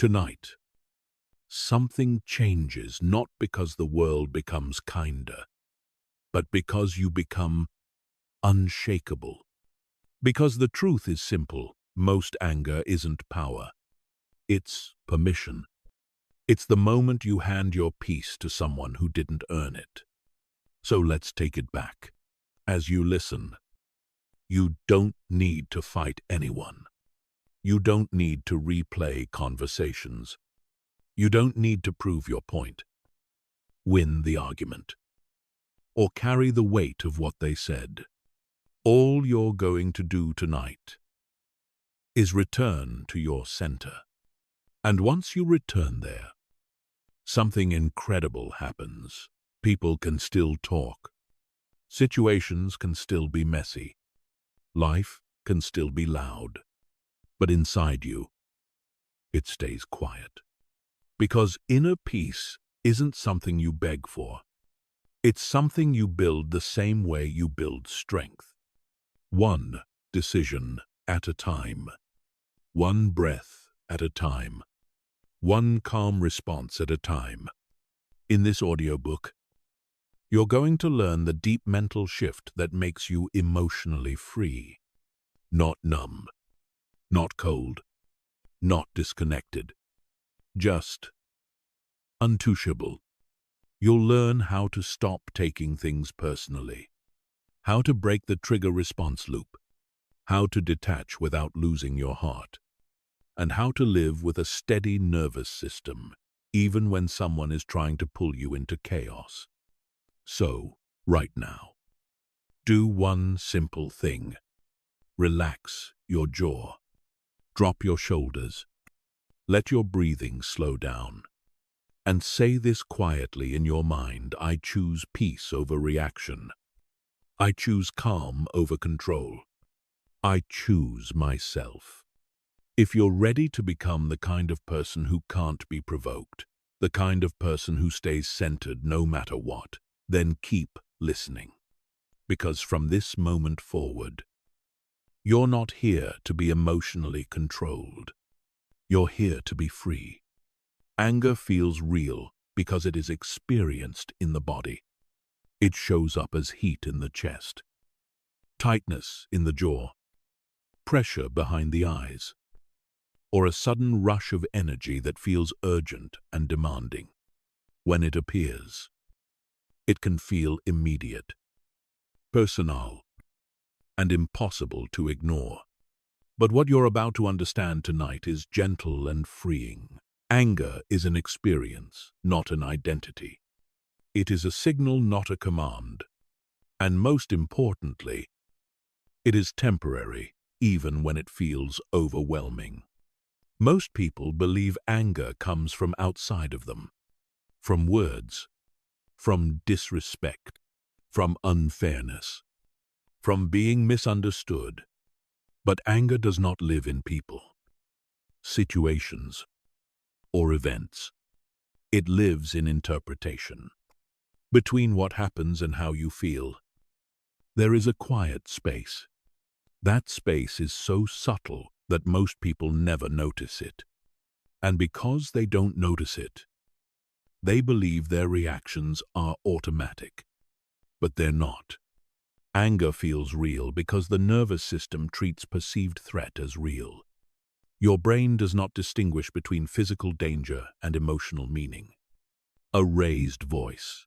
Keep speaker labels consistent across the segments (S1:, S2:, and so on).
S1: Tonight, something changes not because the world becomes kinder, but because you become unshakable. Because the truth is simple, most anger isn't power. It's permission. It's the moment you hand your peace to someone who didn't earn it. So let's take it back. As you listen, you don't need to fight anyone. You don't need to replay conversations. You don't need to prove your point, win the argument, or carry the weight of what they said. All you're going to do tonight is return to your center. And once you return there, something incredible happens. People can still talk. Situations can still be messy. Life can still be loud. But inside you, it stays quiet. Because inner peace isn't something you beg for. It's something you build the same way you build strength. One decision at a time. One breath at a time. One calm response at a time. In this audiobook, you're going to learn the deep mental shift that makes you emotionally free. Not numb, not cold, not disconnected. Just untouchable. You'll learn how to stop taking things personally, how to break the trigger response loop, how to detach without losing your heart, and how to live with a steady nervous system, even when someone is trying to pull you into chaos. So, right now, do one simple thing. Relax your jaw. Drop your shoulders. Let your breathing slow down. And say this quietly in your mind: I choose peace over reaction. I choose calm over control. I choose myself. If you're ready to become the kind of person who can't be provoked, the kind of person who stays centered no matter what, then keep listening. Because from this moment forward, you're not here to be emotionally controlled. You're here to be free. Anger feels real because it is experienced in the body. It shows up as heat in the chest, tightness in the jaw, pressure behind the eyes, or a sudden rush of energy that feels urgent and demanding. When it appears, it can feel immediate, personal, and impossible to ignore. But what you're about to understand tonight is gentle and freeing. Anger is an experience, not an identity. It is a signal, not a command. And most importantly, it is temporary, even when it feels overwhelming. Most people believe anger comes from outside of them, from words, from disrespect, from unfairness, from being misunderstood. But anger does not live in people, situations, or events. It lives in interpretation. Between what happens and how you feel, there is a quiet space. That space is so subtle that most people never notice it. And because they don't notice it, they believe their reactions are automatic. But they're not. Anger feels real because the nervous system treats perceived threat as real. Your brain does not distinguish between physical danger and emotional meaning. A raised voice,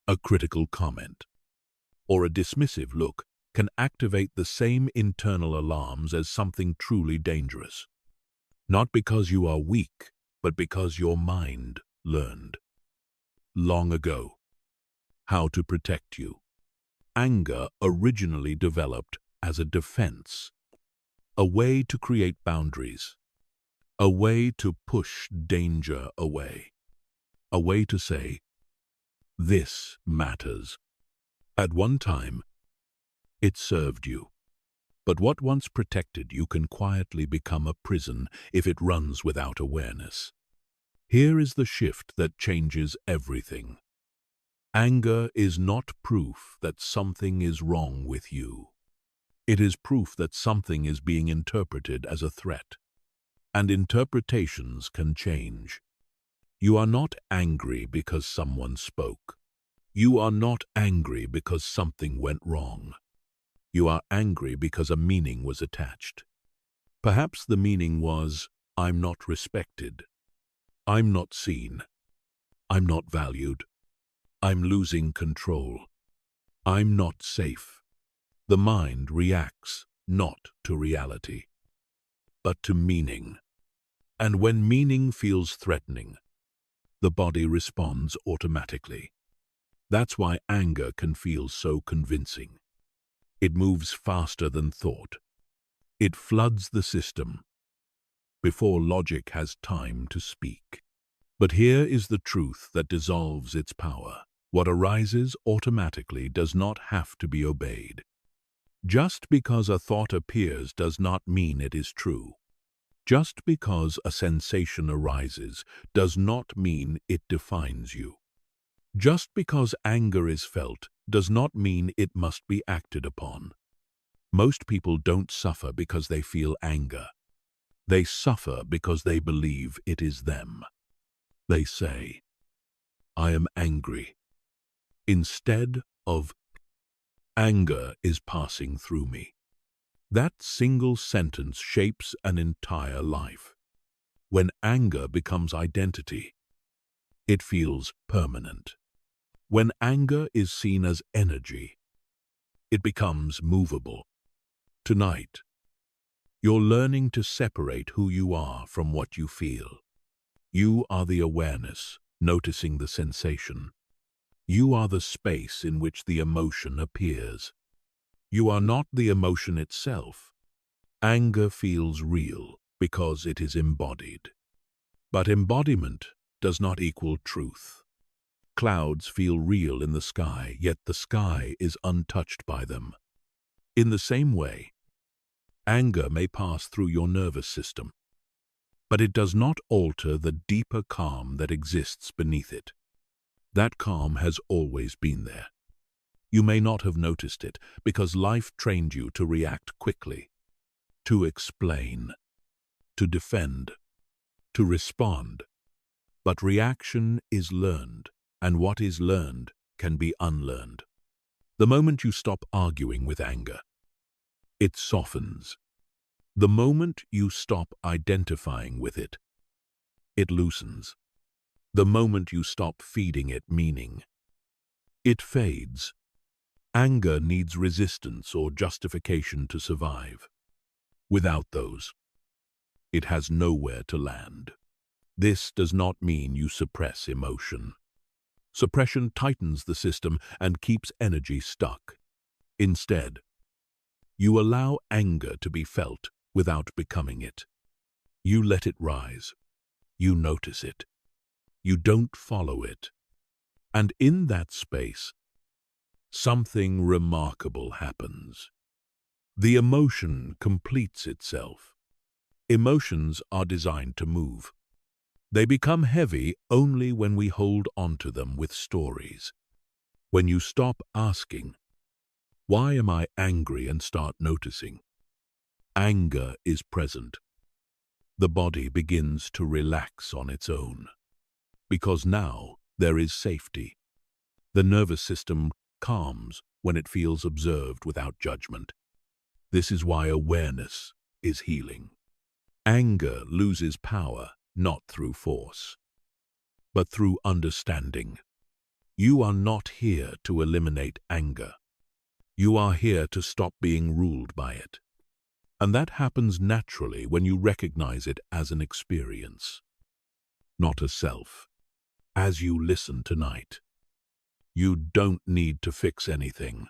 S1: a critical comment, or a dismissive look can activate the same internal alarms as something truly dangerous. Not because you are weak, but because your mind learned long ago how to protect you. Anger originally developed as a defense, a way to create boundaries, a way to push danger away, a way to say, "This matters." At one time, it served you. But what once protected you can quietly become a prison if it runs without awareness. Here is the shift that changes everything. Anger is not proof that something is wrong with you. It is proof that something is being interpreted as a threat. and interpretations can change. You are not angry because someone spoke. You are not angry because something went wrong. You are angry because a meaning was attached. Perhaps the meaning was, I'm not respected. I'm not seen. I'm not valued. I'm losing control. I'm not safe. The mind reacts not to reality, but to meaning. And when meaning feels threatening, the body responds automatically. That's why anger can feel so convincing. It moves faster than thought. It floods the system before logic has time to speak. But here is the truth that dissolves its power. What arises automatically does not have to be obeyed. Just because a thought appears does not mean it is true. Just because a sensation arises does not mean it defines you. Just because anger is felt does not mean it must be acted upon. Most people don't suffer because they feel anger. They suffer because they believe it is them. They say, I am angry, instead of anger is passing through me. That single sentence shapes an entire life. When anger becomes identity, it feels permanent. When anger is seen as energy, it becomes movable. Tonight, you're learning to separate who you are from what you feel. You are the awareness, noticing the sensation. You are the space in which the emotion appears. You are not the emotion itself. Anger feels real because it is embodied. But embodiment does not equal truth. Clouds feel real in the sky, yet the sky is untouched by them. In the same way, anger may pass through your nervous system, but it does not alter the deeper calm that exists beneath it. That calm has always been there. You may not have noticed it because life trained you to react quickly, to explain, to defend, to respond. But reaction is learned, and what is learned can be unlearned. The moment you stop arguing with anger, it softens. The moment you stop identifying with it, it loosens. The moment you stop feeding it meaning, it fades. Anger needs resistance or justification to survive. Without those, it has nowhere to land. This does not mean you suppress emotion. Suppression tightens the system and keeps energy stuck. Instead, you allow anger to be felt without becoming it. You let it rise. You notice it. You don't follow it. And in that space, something remarkable happens. The emotion completes itself. Emotions are designed to move. They become heavy only when we hold onto them with stories. When you stop asking, why am I angry, and start noticing, anger is present. The body begins to relax on its own. Because now there is safety. The nervous system calms when it feels observed without judgment. This is why awareness is healing. Anger loses power not through force, but through understanding. You are not here to eliminate anger. You are here to stop being ruled by it. And that happens naturally when you recognize it as an experience, not a self. As you listen tonight, you don't need to fix anything.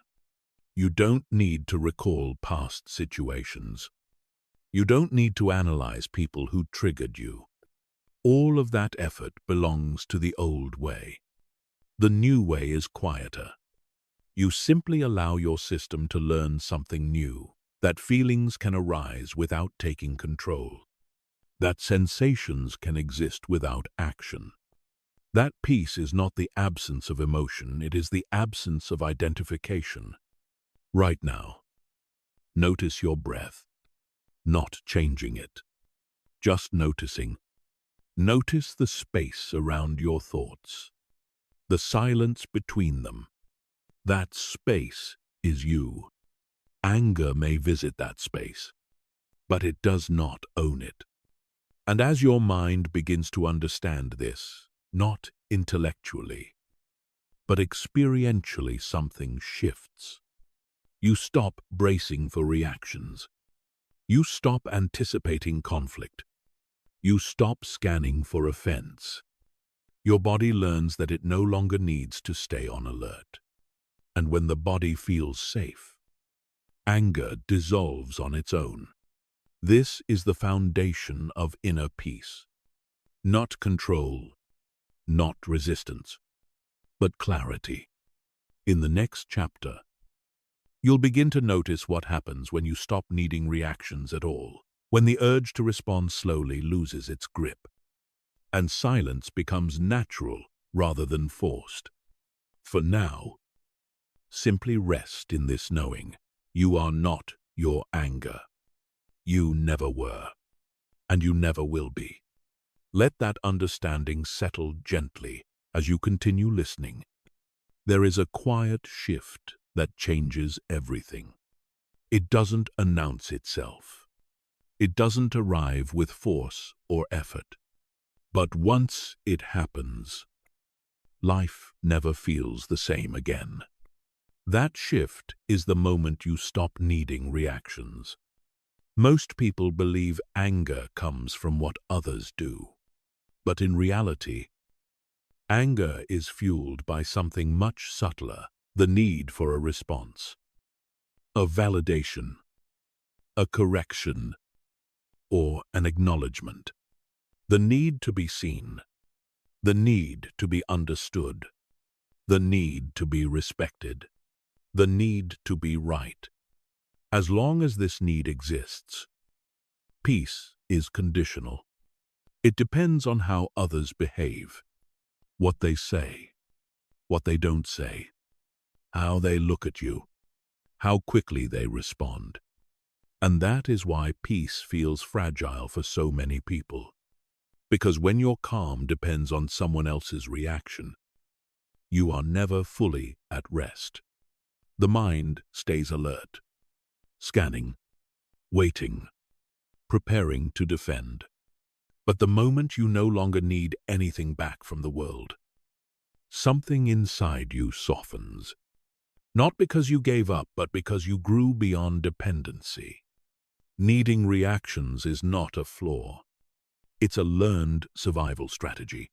S1: You don't need to recall past situations. You don't need to analyze people who triggered you. All of that effort belongs to the old way. The new way is quieter. You simply allow your system to learn something new, that feelings can arise without taking control, that sensations can exist without action. That peace is not the absence of emotion, it is the absence of identification. Right now, notice your breath, not changing it, just noticing. Notice the space around your thoughts, the silence between them. That space is you. Anger may visit that space, but it does not own it. And as your mind begins to understand this, not intellectually, but experientially, something shifts. You stop bracing for reactions. You stop anticipating conflict. You stop scanning for offense. Your body learns that it no longer needs to stay on alert. And when the body feels safe, anger dissolves on its own. This is the foundation of inner peace. Not control, not resistance, but clarity. In the next chapter, you'll begin to notice what happens when you stop needing reactions at all, when the urge to respond slowly loses its grip, and silence becomes natural rather than forced. For now, simply rest in this knowing: you are not your anger. You never were, and you never will be. Let that understanding settle gently as you continue listening. There is a quiet shift that changes everything. It doesn't announce itself. It doesn't arrive with force or effort. But once it happens, life never feels the same again. That shift is the moment you stop needing reactions. Most people believe anger comes from what others do. But in reality, anger is fueled by something much subtler: the need for a response, a validation, a correction, or an acknowledgement. The need to be seen, the need to be understood, the need to be respected, the need to be right. As long as this need exists, peace is conditional. It depends on how others behave, what they say, what they don't say, how they look at you, how quickly they respond. And that is why peace feels fragile for so many people. Because when your calm depends on someone else's reaction, you are never fully at rest. The mind stays alert, scanning, waiting, preparing to defend. But the moment you no longer need anything back from the world, something inside you softens. Not because you gave up, but because you grew beyond dependency. Needing reactions is not a flaw. It's a learned survival strategy.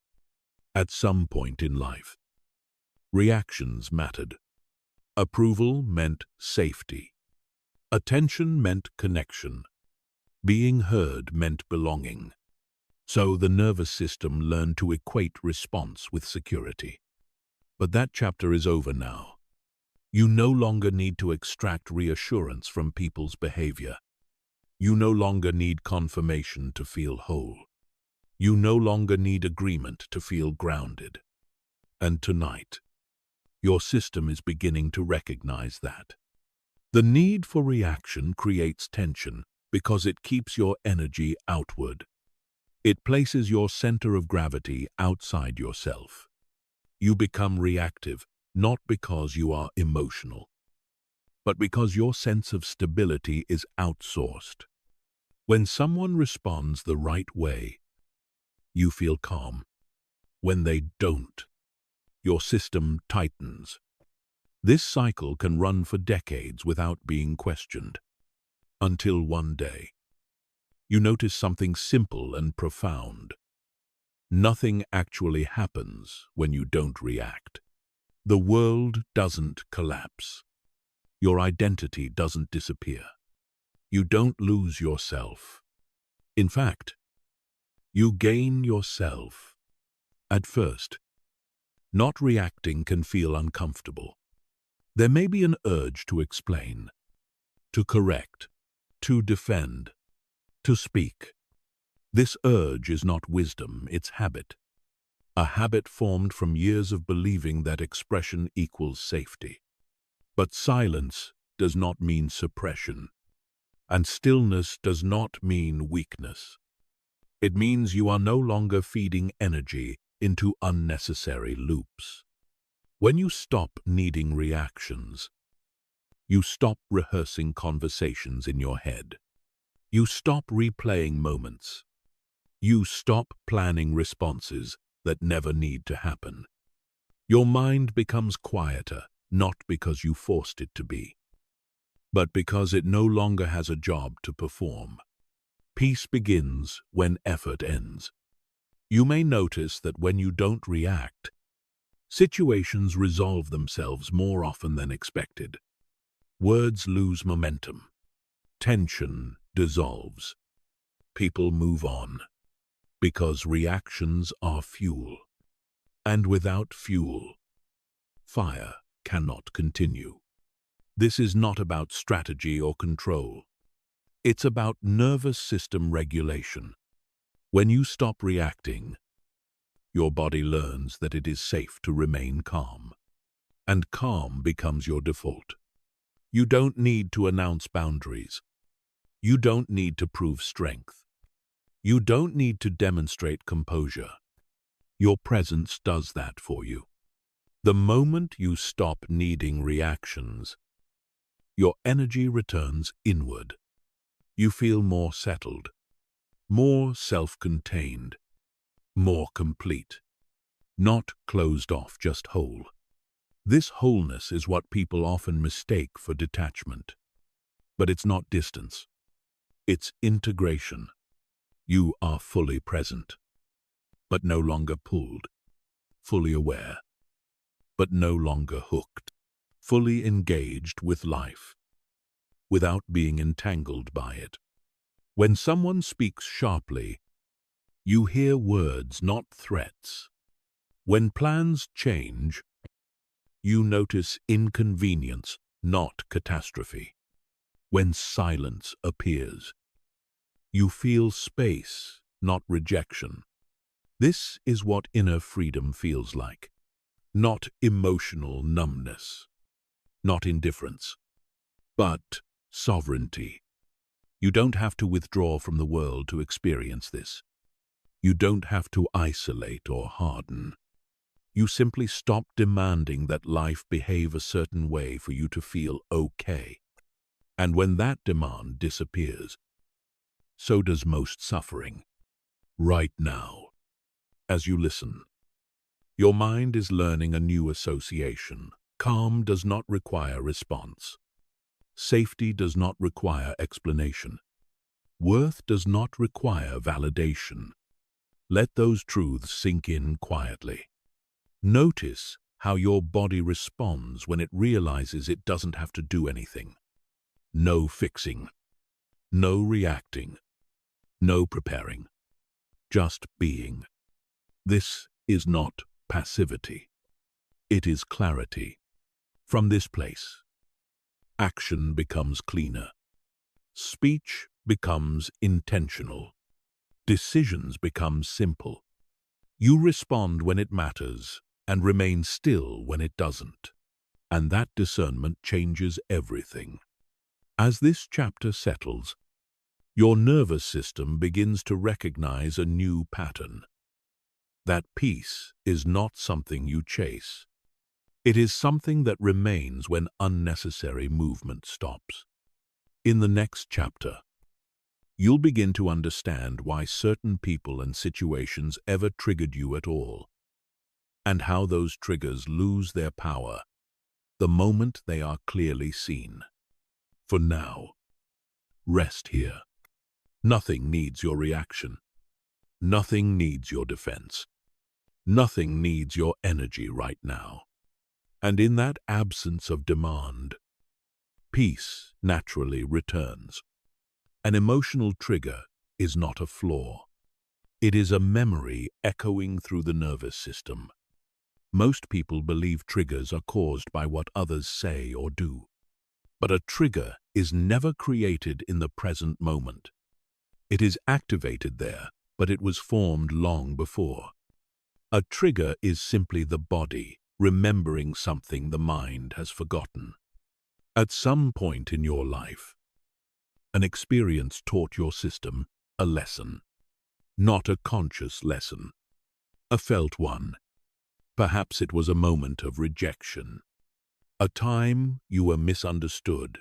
S1: At some point in life, reactions mattered. Approval meant safety. Attention meant connection. Being heard meant belonging. So the nervous system learned to equate response with security. But that chapter is over now. You no longer need to extract reassurance from people's behavior. You no longer need confirmation to feel whole. You no longer need agreement to feel grounded. And tonight, your system is beginning to recognize that. The need for reaction creates tension because it keeps your energy outward. It places your center of gravity outside yourself. You become reactive, not because you are emotional, but because your sense of stability is outsourced. When someone responds the right way, you feel calm. When they don't, your system tightens. This cycle can run for decades without being questioned, until one day, you notice something simple and profound. Nothing actually happens when you don't react. The world doesn't collapse. Your identity doesn't disappear. You don't lose yourself. In fact, you gain yourself. At first, not reacting can feel uncomfortable. There may be an urge to explain, to correct, to defend, to speak. This urge is not wisdom, it's habit. A habit formed from years of believing that expression equals safety. But silence does not mean suppression, and stillness does not mean weakness. It means you are no longer feeding energy into unnecessary loops. When you stop needing reactions, you stop rehearsing conversations in your head. You stop replaying moments. You stop planning responses that never need to happen. Your mind becomes quieter, not because you forced it to be, but because it no longer has a job to perform. Peace begins when effort ends. You may notice that when you don't react, situations resolve themselves more often than expected. Words lose momentum. Tension dissolves. People move on, because reactions are fuel. And without fuel, fire cannot continue. This is not about strategy or control. It's about nervous system regulation. When you stop reacting, your body learns that it is safe to remain calm, and calm becomes your default. You don't need to announce boundaries. You don't need to prove strength. You don't need to demonstrate composure. Your presence does that for you. The moment you stop needing reactions, your energy returns inward. You feel more settled, more self-contained, more complete. Not closed off, just whole. This wholeness is what people often mistake for detachment. But it's not distance. It's integration. You are fully present, but no longer pulled. Fully aware, but no longer hooked. Fully engaged with life, without being entangled by it. When someone speaks sharply, you hear words, not threats. When plans change, you notice inconvenience, not catastrophe. When silence appears, you feel space, not rejection. This is what inner freedom feels like. Not emotional numbness, not indifference, but sovereignty. You don't have to withdraw from the world to experience this. You don't have to isolate or harden. You simply stop demanding that life behave a certain way for you to feel okay. And when that demand disappears, so does most suffering. Right now, as you listen, your mind is learning a new association. Calm does not require response. Safety does not require explanation. Worth does not require validation. Let those truths sink in quietly. Notice how your body responds when it realizes it doesn't have to do anything. No fixing, no reacting, no preparing, just being. This is not passivity. It is clarity. From this place, action becomes cleaner. Speech becomes intentional. Decisions become simple. You respond when it matters and remain still when it doesn't. And that discernment changes everything. As this chapter settles, your nervous system begins to recognize a new pattern. That peace is not something you chase. It is something that remains when unnecessary movement stops. In the next chapter, you'll begin to understand why certain people and situations ever triggered you at all, and how those triggers lose their power the moment they are clearly seen. For now, rest here. Nothing needs your reaction. Nothing needs your defense. Nothing needs your energy right now. And in that absence of demand, peace naturally returns. An emotional trigger is not a flaw. It is a memory echoing through the nervous system. Most people believe triggers are caused by what others say or do. But a trigger is never created in the present moment. It is activated there, but it was formed long before. A trigger is simply the body remembering something the mind has forgotten. At some point in your life, an experience taught your system a lesson. not a conscious lesson, a felt one. Perhaps it was a moment of rejection, a time you were misunderstood,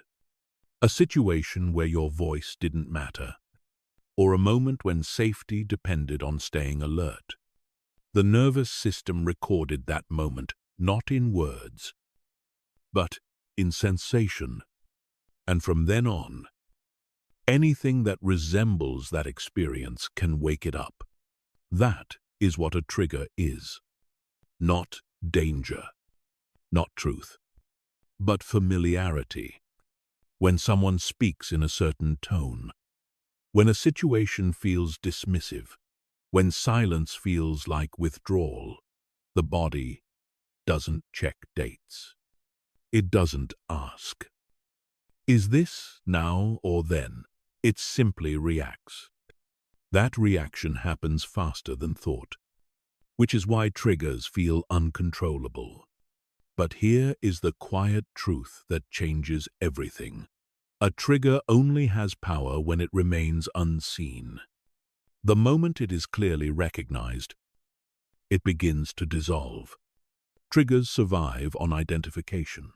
S1: a situation where your voice didn't matter, or a moment when safety depended on staying alert. The nervous system recorded that moment, not in words, but in sensation. And from then on, anything that resembles that experience can wake it up. That is what a trigger is. Not danger, not truth, but familiarity. When someone speaks in a certain tone, when a situation feels dismissive, when silence feels like withdrawal, the body doesn't check dates. It doesn't ask, is this now or then? It simply reacts. That reaction happens faster than thought, which is why triggers feel uncontrollable. But here is the quiet truth that changes everything. A trigger only has power when it remains unseen. The moment it is clearly recognized, it begins to dissolve. Triggers survive on identification,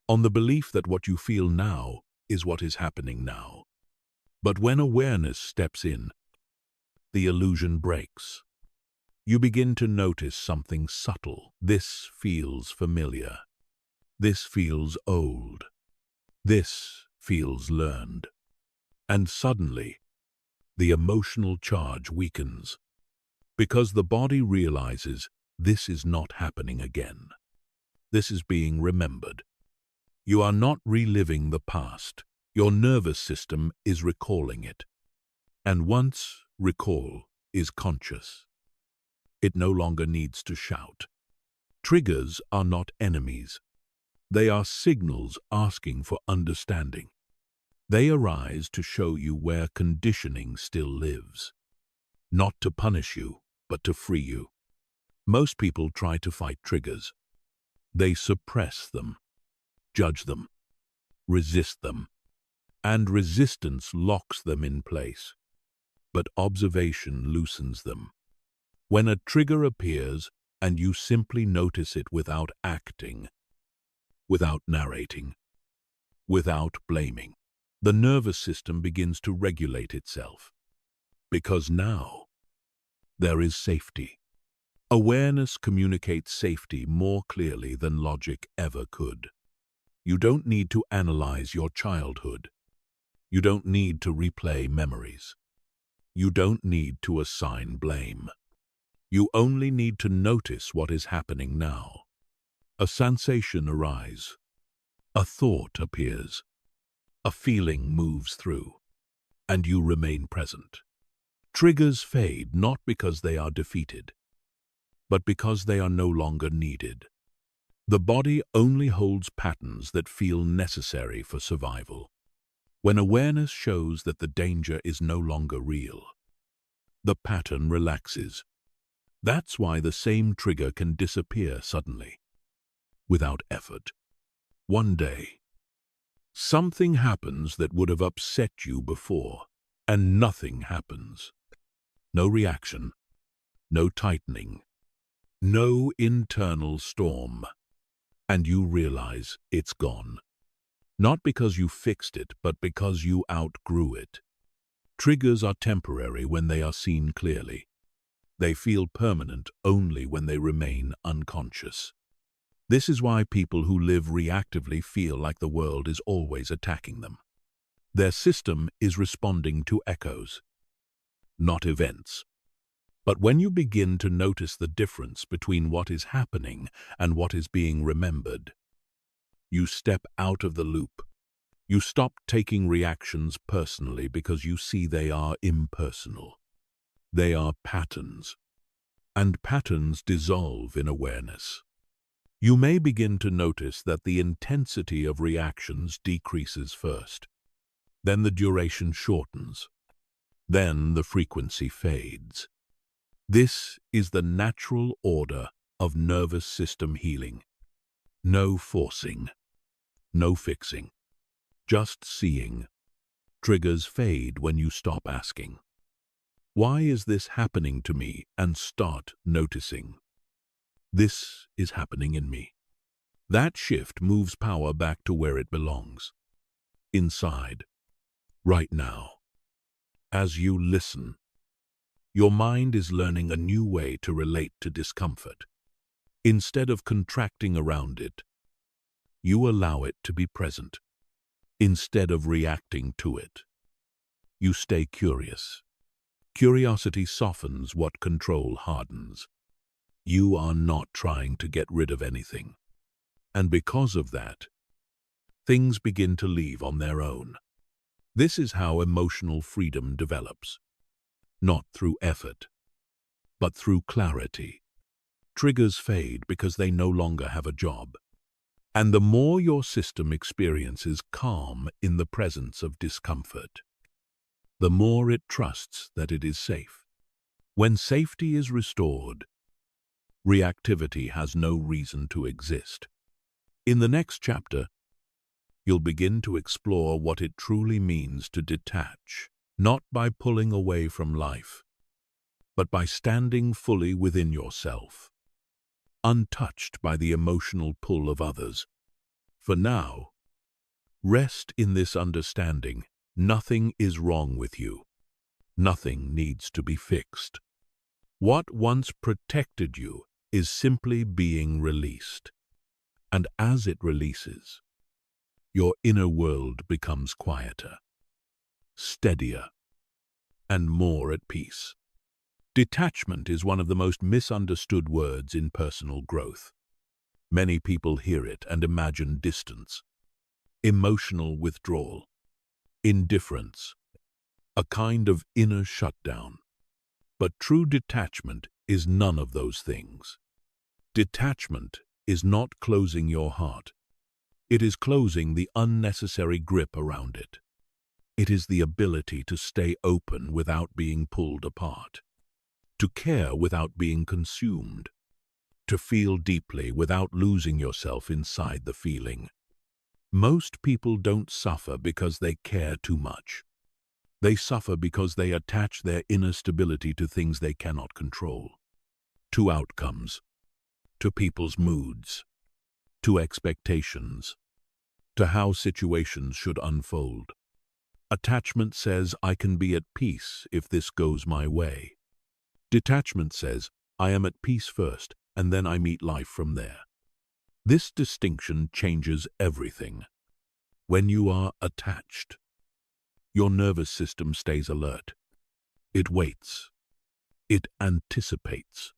S1: on the belief that what you feel now is what is happening now. But when awareness steps in, the illusion breaks. You begin to notice something subtle. This feels familiar. This feels old. This feels learned. And suddenly, the emotional charge weakens, because the body realizes this is not happening again. This is being remembered. You are not reliving the past. Your nervous system is recalling it. And once recall is conscious, it no longer needs to shout. Triggers are not enemies. They are signals asking for understanding. They arise to show you where conditioning still lives. Not to punish you, but to free you. Most people try to fight triggers. They suppress them, judge them, resist them, and resistance locks them in place. But observation loosens them. When a trigger appears and you simply notice it without acting, without narrating, without blaming, the nervous system begins to regulate itself. Because now, there is safety. Awareness communicates safety more clearly than logic ever could. You don't need to analyze your childhood. You don't need to replay memories. You don't need to assign blame. You only need to notice what is happening now. A sensation arises. A thought appears. A feeling moves through, and you remain present. Triggers fade not because they are defeated, but because they are no longer needed. The body only holds patterns that feel necessary for survival. When awareness shows that the danger is no longer real, the pattern relaxes. That's why the same trigger can disappear suddenly, without effort. One day, something happens that would have upset you before, and nothing happens. No reaction, no tightening, no internal storm, and you realize it's gone. Not because you fixed it, but because you outgrew it. Triggers are temporary when they are seen clearly. They feel permanent only when they remain unconscious. This is why people who live reactively feel like the world is always attacking them. Their system is responding to echoes, not events. But when you begin to notice the difference between what is happening and what is being remembered, you step out of the loop. You stop taking reactions personally because you see they are impersonal. They are patterns, and patterns dissolve in awareness. You may begin to notice that the intensity of reactions decreases first. Then the duration shortens. Then the frequency fades. This is the natural order of nervous system healing. No forcing, no fixing, just seeing. Triggers fade when you stop asking. Why is this happening to me? And start noticing. This is happening in me. That shift moves power back to where it belongs. Inside. Right now. As you listen, your mind is learning a new way to relate to discomfort. Instead of contracting around it, you allow it to be present. Instead of reacting to it, you stay curious. Curiosity softens what control hardens. You are not trying to get rid of anything. And because of that, things begin to leave on their own. This is how emotional freedom develops. Not through effort, but through clarity. Triggers fade because they no longer have a job. And the more your system experiences calm in the presence of discomfort, the more it trusts that it is safe. When safety is restored, reactivity has no reason to exist. In the next chapter, you'll begin to explore what it truly means to detach, not by pulling away from life, but by standing fully within yourself, untouched by the emotional pull of others. For now, rest in this understanding. Nothing is wrong with you. Nothing needs to be fixed. What once protected you is simply being released. And as it releases, your inner world becomes quieter, steadier, and more at peace. Detachment is one of the most misunderstood words in personal growth. Many people hear it and imagine distance, emotional withdrawal, indifference, a kind of inner shutdown. But true detachment is none of those things. Detachment is not closing your heart. It is closing the unnecessary grip around it. It is the ability to stay open without being pulled apart, to care without being consumed, to feel deeply without losing yourself inside the feeling. Most people don't suffer because they care too much. They suffer because they attach their inner stability to things they cannot control, to outcomes, to people's moods, to expectations, to how situations should unfold. Attachment says, I can be at peace if this goes my way. Detachment says, I am at peace first, and then I meet life from there. This distinction changes everything. When you are attached, your nervous system stays alert. It waits. It anticipates.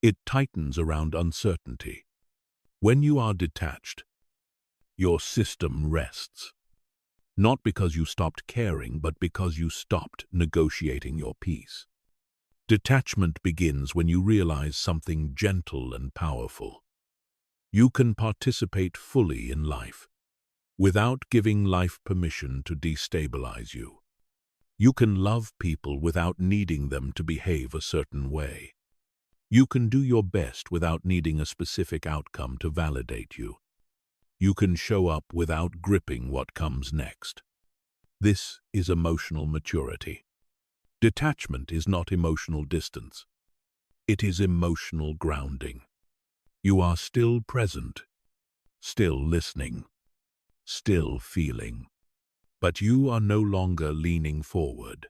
S1: It tightens around uncertainty. When you are detached, your system rests. Not because you stopped caring, but because you stopped negotiating your peace. Detachment begins when you realize something gentle and powerful. You can participate fully in life without giving life permission to destabilize you. You can love people without needing them to behave a certain way. You can do your best without needing a specific outcome to validate you. You can show up without gripping what comes next. This is emotional maturity. Detachment is not emotional distance. It is emotional grounding. You are still present, still listening, still feeling. But you are no longer leaning forward,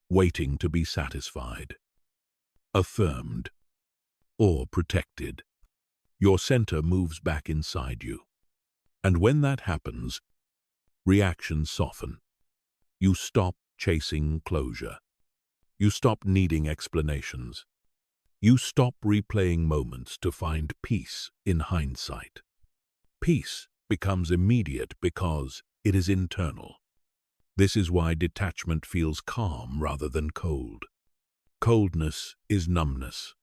S1: waiting to be satisfied, affirmed, or protected. Your center moves back inside you. And when that happens, reactions soften. You stop chasing closure. You stop needing explanations. You stop replaying moments to find peace in hindsight. Peace becomes immediate because it is internal. This is why detachment feels calm rather than cold. Coldness is numbness.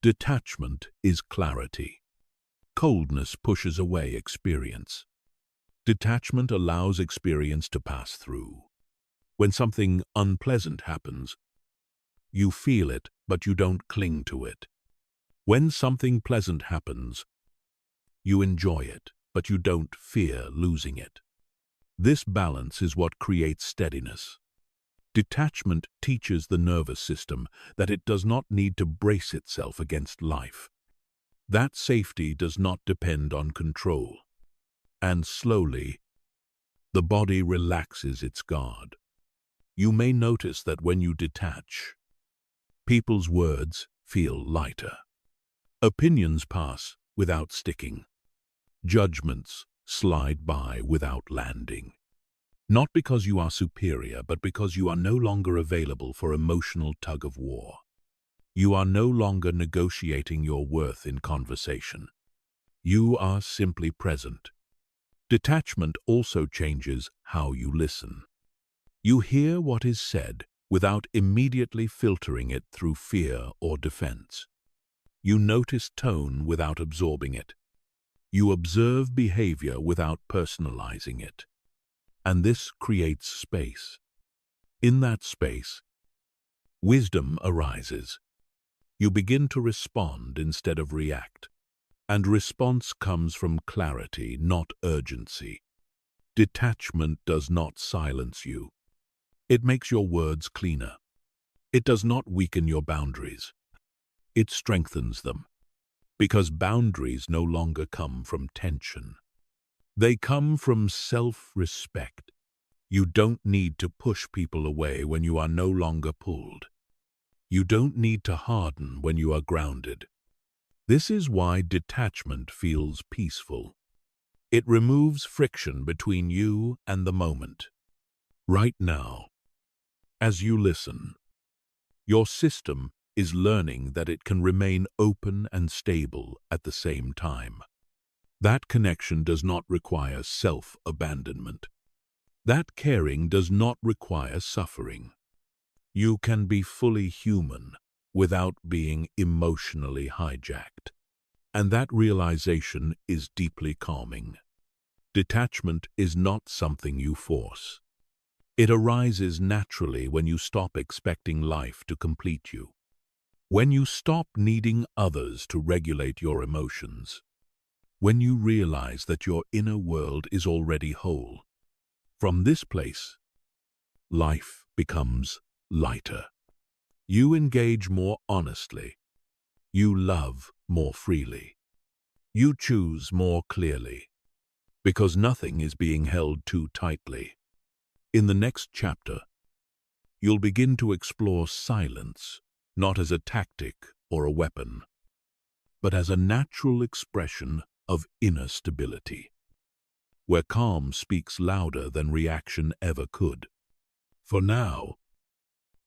S1: Detachment is clarity. Coldness pushes away experience. Detachment allows experience to pass through. When something unpleasant happens, you feel it, but you don't cling to it. When something pleasant happens, you enjoy it, but you don't fear losing it. This balance is what creates steadiness. Detachment teaches the nervous system that it does not need to brace itself against life. That safety does not depend on control. And slowly, the body relaxes its guard. You may notice that when you detach, people's words feel lighter. Opinions pass without sticking. Judgments slide by without landing. Not because you are superior, but because you are no longer available for emotional tug-of-war. You are no longer negotiating your worth in conversation. You are simply present. Detachment also changes how you listen. You hear what is said without immediately filtering it through fear or defense. You notice tone without absorbing it. You observe behavior without personalizing it. And this creates space. In that space, wisdom arises. You begin to respond instead of react. And response comes from clarity, not urgency. Detachment does not silence you. It makes your words cleaner. It does not weaken your boundaries. It strengthens them. Because boundaries no longer come from tension. They come from self-respect. You don't need to push people away when you are no longer pulled. You don't need to harden when you are grounded. This is why detachment feels peaceful. It removes friction between you and the moment. Right now, as you listen, your system is learning that it can remain open and stable at the same time. That connection does not require self-abandonment. That caring does not require suffering. You can be fully human without being emotionally hijacked. And that realization is deeply calming. Detachment is not something you force. It arises naturally when you stop expecting life to complete you. When you stop needing others to regulate your emotions. When you realize that your inner world is already whole. From this place, life becomes lighter. You engage more honestly. You love more freely. You choose more clearly. Because nothing is being held too tightly. In the next chapter, you'll begin to explore silence, not as a tactic or a weapon, but as a natural expression of inner stability, where calm speaks louder than reaction ever could. For now,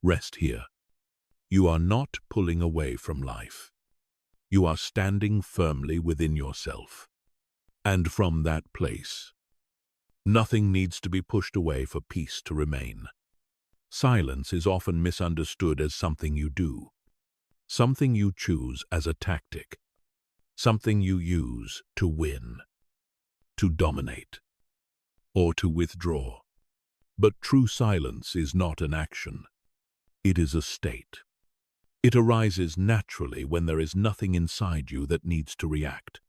S1: rest here. You are not pulling away from life. You are standing firmly within yourself. And from that place, nothing needs to be pushed away for peace to remain. Silence is often misunderstood as something you do, something you choose as a tactic, something you use to win, to dominate, or to withdraw. But true silence is not an action. It is a state. It arises naturally when there is nothing inside you that needs to react.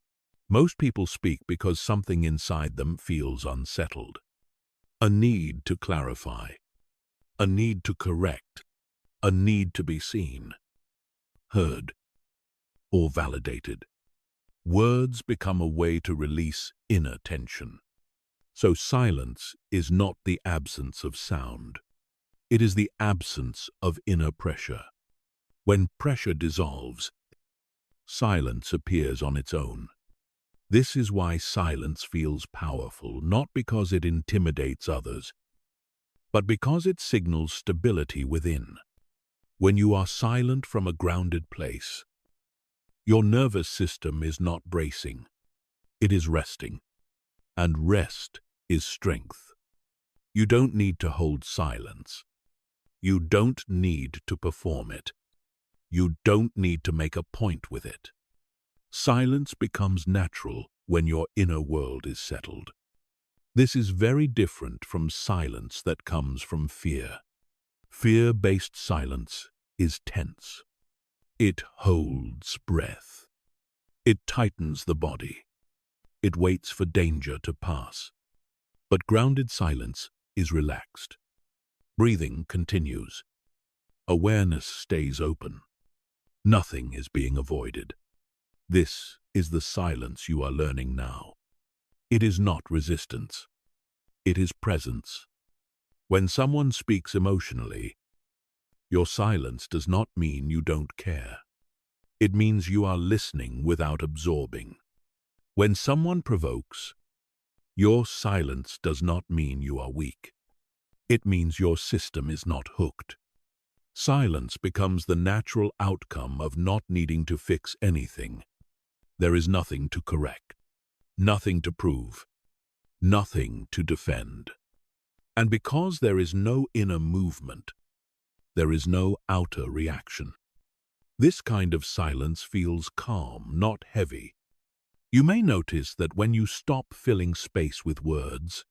S1: Most people speak because something inside them feels unsettled. A need to clarify, a need to correct, a need to be seen, heard, or validated. Words become a way to release inner tension. So silence is not the absence of sound. It is the absence of inner pressure. When pressure dissolves, silence appears on its own. This is why silence feels powerful, not because it intimidates others, but because it signals stability within. When you are silent from a grounded place, your nervous system is not bracing, it is resting. And rest is strength. You don't need to hold silence. You don't need to perform it. You don't need to make a point with it. Silence becomes natural when your inner world is settled. This is very different from silence that comes from fear. Fear-based silence is tense. It holds breath. It tightens the body. It waits for danger to pass. But grounded silence is relaxed. Breathing continues. Awareness stays open. Nothing is being avoided. This is the silence you are learning now. It is not resistance. It is presence. When someone speaks emotionally, your silence does not mean you don't care. It means you are listening without absorbing. When someone provokes, your silence does not mean you are weak. It means your system is not hooked. Silence becomes the natural outcome of not needing to fix anything. There is nothing to correct, nothing to prove, nothing to defend. And because there is no inner movement, there is no outer reaction. This kind of silence feels calm, not heavy. You may notice that when you stop filling space with words,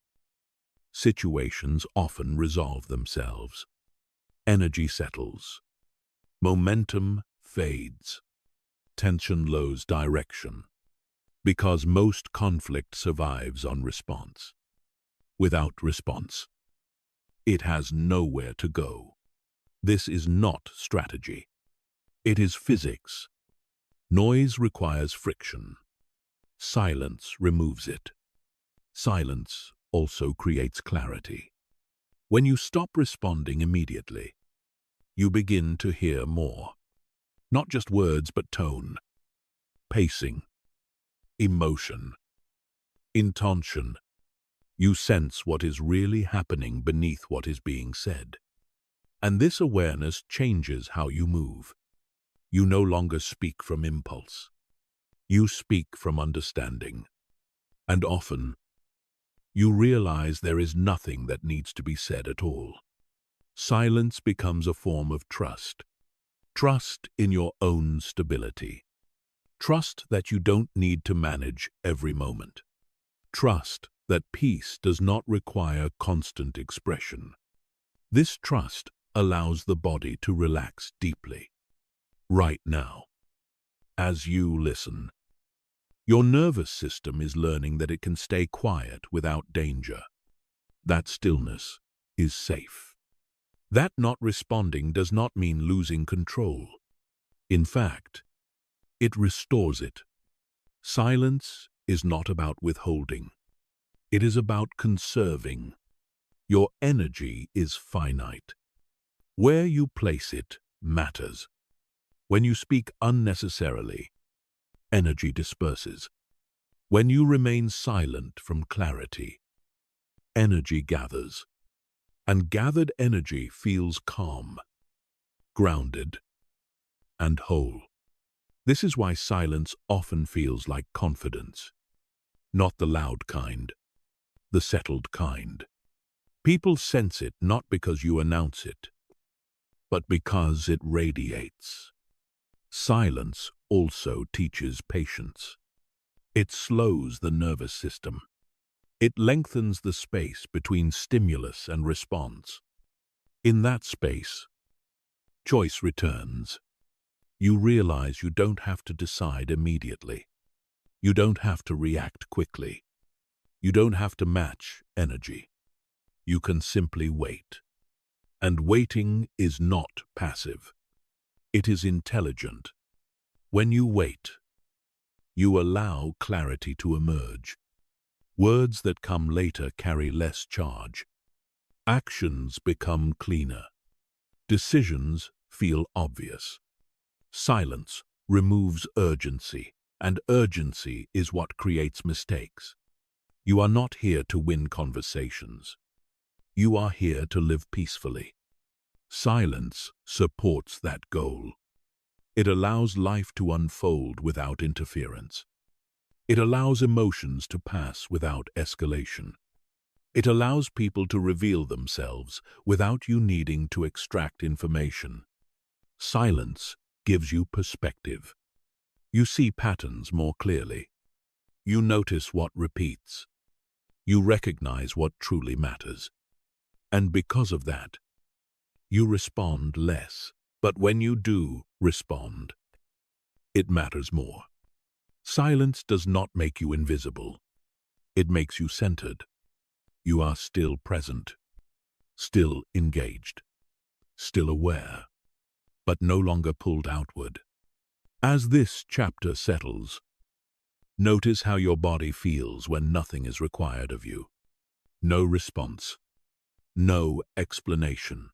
S1: situations often resolve themselves. Energy settles. Momentum fades. Tension loses direction. Because most conflict survives on response. Without response, it has nowhere to go. This is not strategy. It is physics. Noise requires friction. Silence removes it. Silence also creates clarity. When you stop responding immediately, you begin to hear more. Not just words, but tone, pacing, emotion, intonation. You sense what is really happening beneath what is being said. And this awareness changes how you move. You no longer speak from impulse. You speak from understanding. And often, you realize there is nothing that needs to be said at all. Silence becomes a form of trust. Trust in your own stability. Trust that you don't need to manage every moment. Trust that peace does not require constant expression. This trust allows the body to relax deeply. Right now, as you listen, your nervous system is learning that it can stay quiet without danger. That stillness is safe. That not responding does not mean losing control. In fact, it restores it. Silence is not about withholding. It is about conserving. Your energy is finite. Where you place it matters. When you speak unnecessarily, energy disperses. When you remain silent from clarity, energy gathers. And gathered energy feels calm, grounded, and whole. This is why silence often feels like confidence. Not the loud kind, the settled kind. People sense it not because you announce it, but because it radiates. Silence also teaches patience. It slows the nervous system. It lengthens the space between stimulus and response. In that space, choice returns. You realize you don't have to decide immediately. You don't have to react quickly. You don't have to match energy. You can simply wait. And waiting is not passive. It is intelligent. When you wait, you allow clarity to emerge. Words that come later carry less charge. Actions become cleaner. Decisions feel obvious. Silence removes urgency, and urgency is what creates mistakes. You are not here to win conversations. You are here to live peacefully. Silence supports that goal. It allows life to unfold without interference. It allows emotions to pass without escalation. It allows people to reveal themselves without you needing to extract information. Silence gives you perspective. You see patterns more clearly. You notice what repeats. You recognize what truly matters. And because of that, you respond less. But when you do respond, it matters more. Silence does not make you invisible. It makes you centered. You are still present. still engaged, still aware, but no longer pulled outward. As this chapter settles, notice how your body feels when nothing is required of you. No response, no explanation,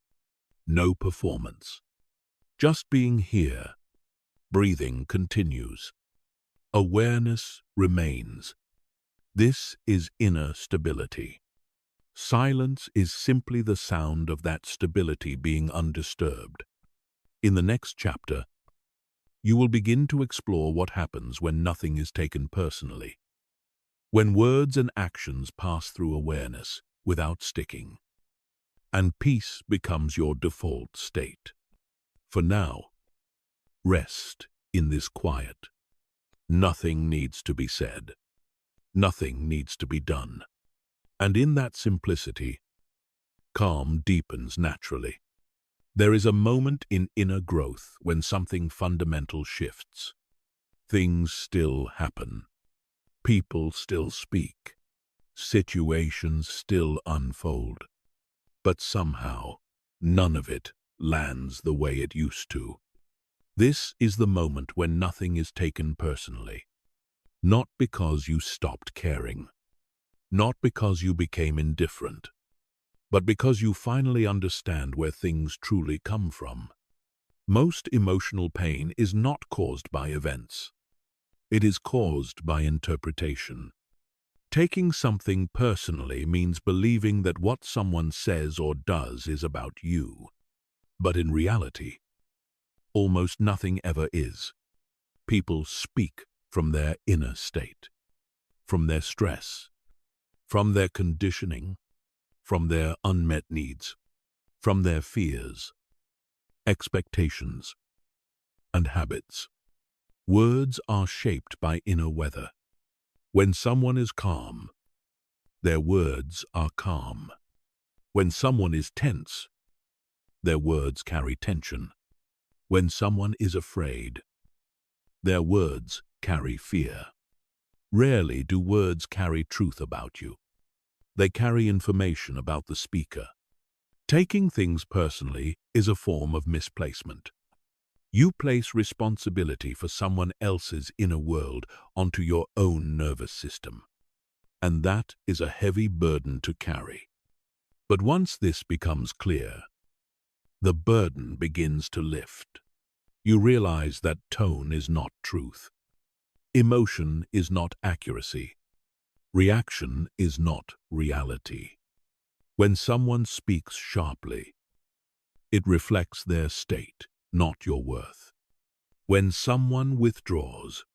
S1: no performance. Just being here, breathing continues. Awareness remains. This is inner stability. Silence is simply the sound of that stability being undisturbed. In the next chapter, you will begin to explore what happens when nothing is taken personally, when words and actions pass through awareness without sticking, and peace becomes your default state. For now, rest in this quiet. Nothing needs to be said. Nothing needs to be done. And in that simplicity, calm deepens naturally. There is a moment in inner growth when something fundamental shifts. Things still happen. People still speak. Situations still unfold. But somehow, none of it lands the way it used to. This is the moment when nothing is taken personally. Not because you stopped caring. Not because you became indifferent. But because you finally understand where things truly come from. Most emotional pain is not caused by events. It is caused by interpretation. Taking something personally means believing that what someone says or does is about you. But in reality, almost nothing ever is. People speak from their inner state, from their stress, from their conditioning, from their unmet needs, from their fears, expectations, and habits. Words are shaped by inner weather. When someone is calm, their words are calm. When someone is tense, their words carry tension. When someone is afraid, their words carry fear. Rarely do words carry truth about you. They carry information about the speaker. Taking things personally is a form of misplacement. You place responsibility for someone else's inner world onto your own nervous system. And that is a heavy burden to carry. But once this becomes clear, the burden begins to lift. You realize that tone is not truth. Emotion is not accuracy. Reaction is not reality. When someone speaks sharply, it reflects their state, not your worth. When someone withdraws,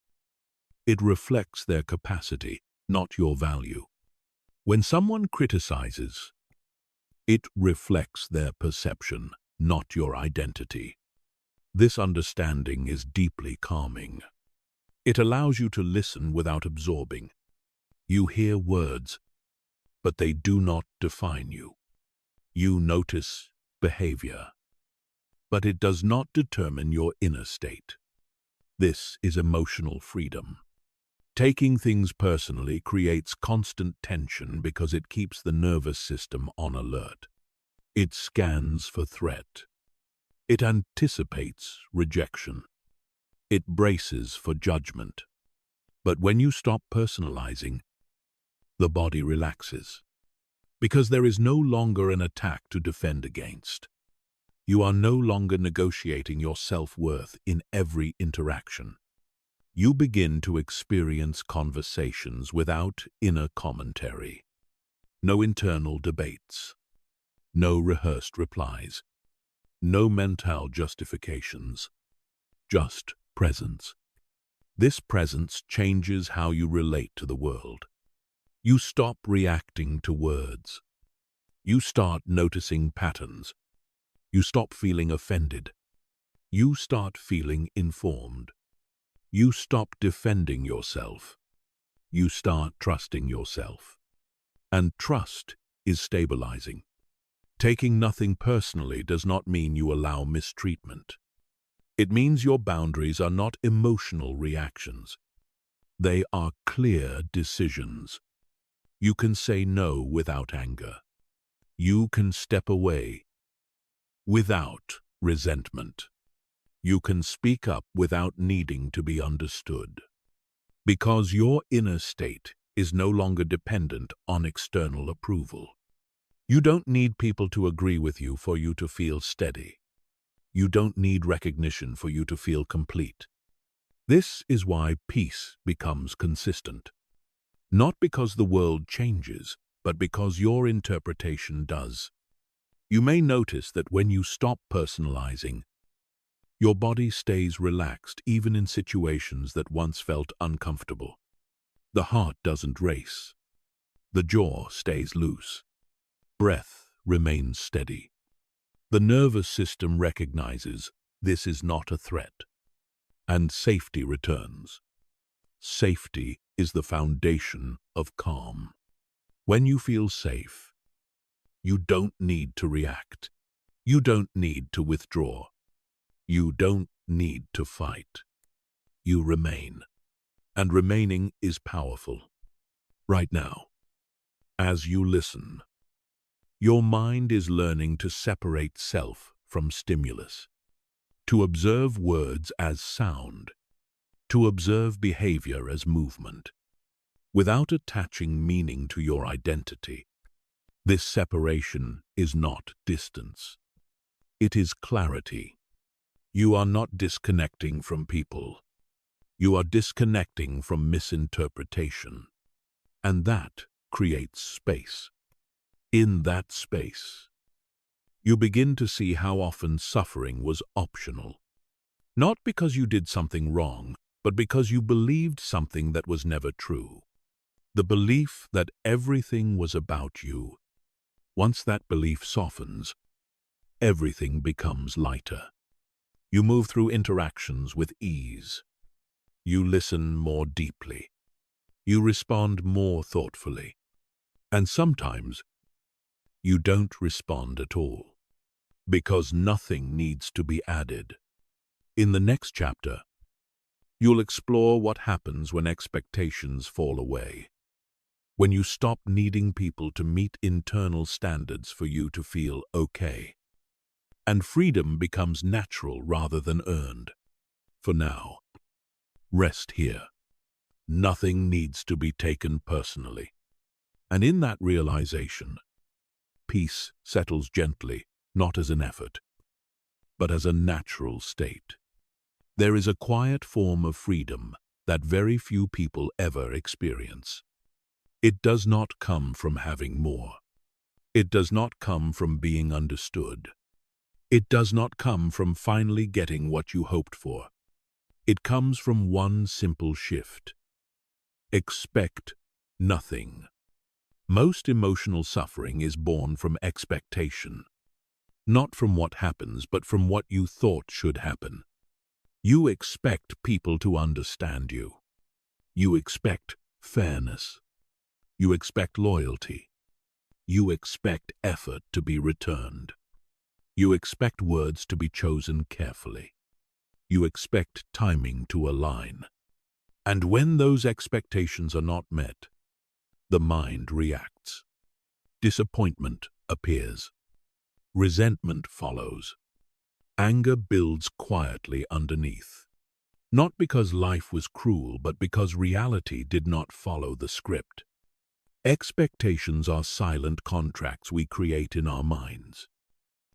S1: it reflects their capacity, not your value. When someone criticizes, it reflects their perception, not your identity. This understanding is deeply calming. It allows you to listen without absorbing. You hear words, but they do not define you. You notice behavior, but it does not determine your inner state. This is emotional freedom. Taking things personally creates constant tension because it keeps the nervous system on alert. It scans for threat. It anticipates rejection. It braces for judgment. But when you stop personalizing, the body relaxes. Because there is no longer an attack to defend against. You are no longer negotiating your self-worth in every interaction. You begin to experience conversations without inner commentary. No internal debates. No rehearsed replies. No mental justifications. Just presence. This presence changes how you relate to the world. You stop reacting to words. You start noticing patterns. You stop feeling offended. You start feeling informed. You stop defending yourself. You start trusting yourself. And trust is stabilizing. Taking nothing personally does not mean you allow mistreatment. It means your boundaries are not emotional reactions. They are clear decisions. You can say no without anger. You can step away without resentment. You can speak up without needing to be understood. Because your inner state is no longer dependent on external approval. You don't need people to agree with you for you to feel steady. You don't need recognition for you to feel complete. This is why peace becomes consistent. Not because the world changes, but because your interpretation does. You may notice that when you stop personalizing, your body stays relaxed even in situations that once felt uncomfortable. The heart doesn't race. The jaw stays loose. Breath remains steady. The nervous system recognizes this is not a threat, and safety returns. Safety is the foundation of calm. When you feel safe, you don't need to react. You don't need to withdraw. You don't need to fight. You remain. And remaining is powerful. Right now, as you listen, your mind is learning to separate self from stimulus, to observe words as sound, to observe behavior as movement, without attaching meaning to your identity. This separation is not distance. It is clarity. You are not disconnecting from people. You are disconnecting from misinterpretation. And that creates space. In that space, you begin to see how often suffering was optional. Not because you did something wrong, but because you believed something that was never true. The belief that everything was about you. Once that belief softens, everything becomes lighter. You move through interactions with ease. You listen more deeply. You respond more thoughtfully. And sometimes, you don't respond at all, because nothing needs to be added. In the next chapter, you'll explore what happens when expectations fall away, when you stop needing people to meet internal standards for you to feel okay, and freedom becomes natural rather than earned. For now, rest here. Nothing needs to be taken personally. And in that realization, peace settles gently, not as an effort, but as a natural state. There is a quiet form of freedom that very few people ever experience. It does not come from having more. It does not come from being understood. It does not come from finally getting what you hoped for. It comes from one simple shift. Expect nothing. Most emotional suffering is born from expectation. Not from what happens, but from what you thought should happen. You expect people to understand you. You expect fairness. You expect loyalty. You expect effort to be returned. You expect words to be chosen carefully. You expect timing to align. And when those expectations are not met, the mind reacts. Disappointment appears. Resentment follows. Anger builds quietly underneath. Not because life was cruel, but because reality did not follow the script. Expectations are silent contracts we create in our minds.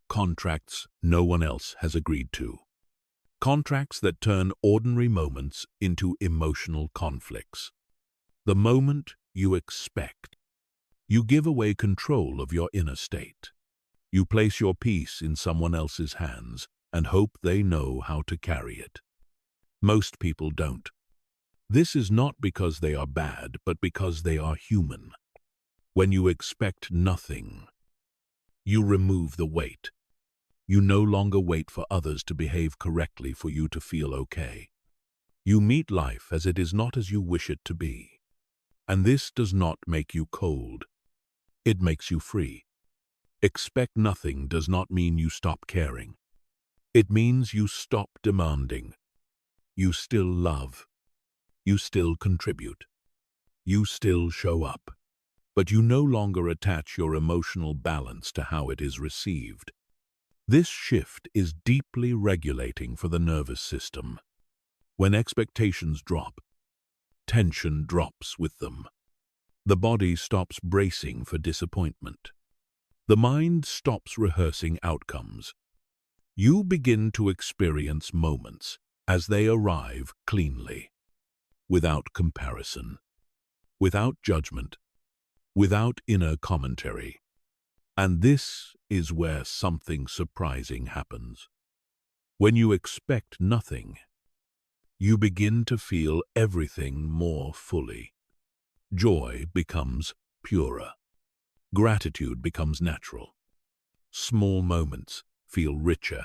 S1: Contracts no one else has agreed to. Contracts that turn ordinary moments into emotional conflicts. The moment you expect, you give away control of your inner state. You place your peace in someone else's hands and hope they know how to carry it. Most people don't. This is not because they are bad, but because they are human. When you expect nothing, you remove the weight. You no longer wait for others to behave correctly for you to feel okay. You meet life as it is, not as you wish it to be. And this does not make you cold. It makes you free. Expect nothing does not mean you stop caring. It means you stop demanding. You still love. You still contribute. You still show up. but you no longer attach your emotional balance to how it is received. This shift is deeply regulating for the nervous system. When expectations drop, tension drops with them. The body stops bracing for disappointment. The mind stops rehearsing outcomes. You begin to experience moments as they arrive cleanly, without comparison, without judgment, without inner commentary. And this is where something surprising happens. When you expect nothing, you begin to feel everything more fully. Joy becomes purer. Gratitude becomes natural. Small moments feel richer,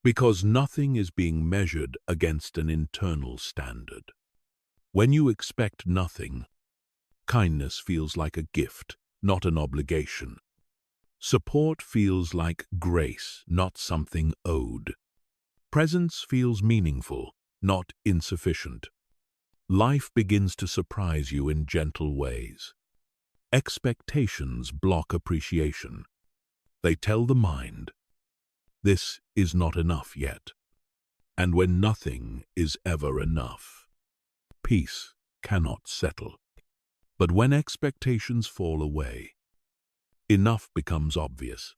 S1: because nothing is being measured against an internal standard. When you expect nothing, kindness feels like a gift, not an obligation. Support feels like grace, not something owed. Presence feels meaningful, not insufficient. Life begins to surprise you in gentle ways. Expectations block appreciation. They tell the mind, this is not enough yet. And when nothing is ever enough, peace cannot settle. But when expectations fall away, enough becomes obvious.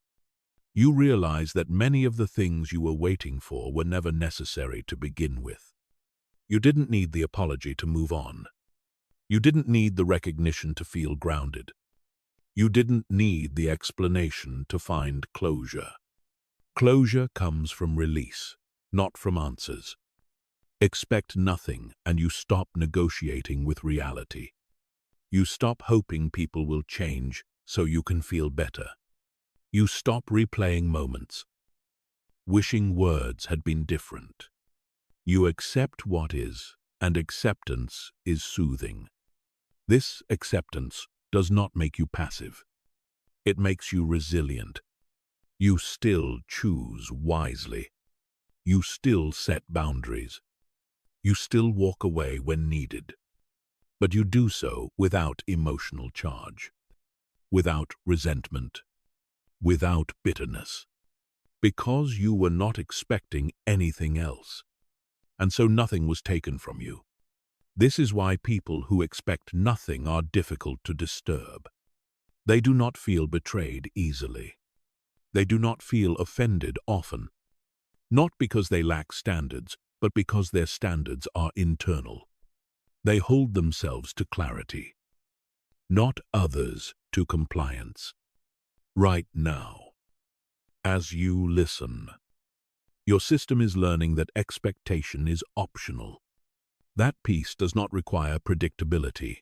S1: You realize that many of the things you were waiting for were never necessary to begin with. You didn't need the apology to move on. You didn't need the recognition to feel grounded. You didn't need the explanation to find closure. Closure comes from release, not from answers. Expect nothing, and you stop negotiating with reality. You stop hoping people will change so you can feel better. You stop replaying moments, wishing words had been different. You accept what is, and acceptance is soothing. This acceptance does not make you passive. It makes you resilient. You still choose wisely. You still set boundaries. You still walk away when needed. But you do so without emotional charge, without resentment, without bitterness, because you were not expecting anything else, and so nothing was taken from you. This is why people who expect nothing are difficult to disturb. They do not feel betrayed easily. They do not feel offended often, not because they lack standards, but because their standards are internal. They hold themselves to clarity, not others to compliance. Right now, as you listen, your system is learning that expectation is optional. That peace does not require predictability.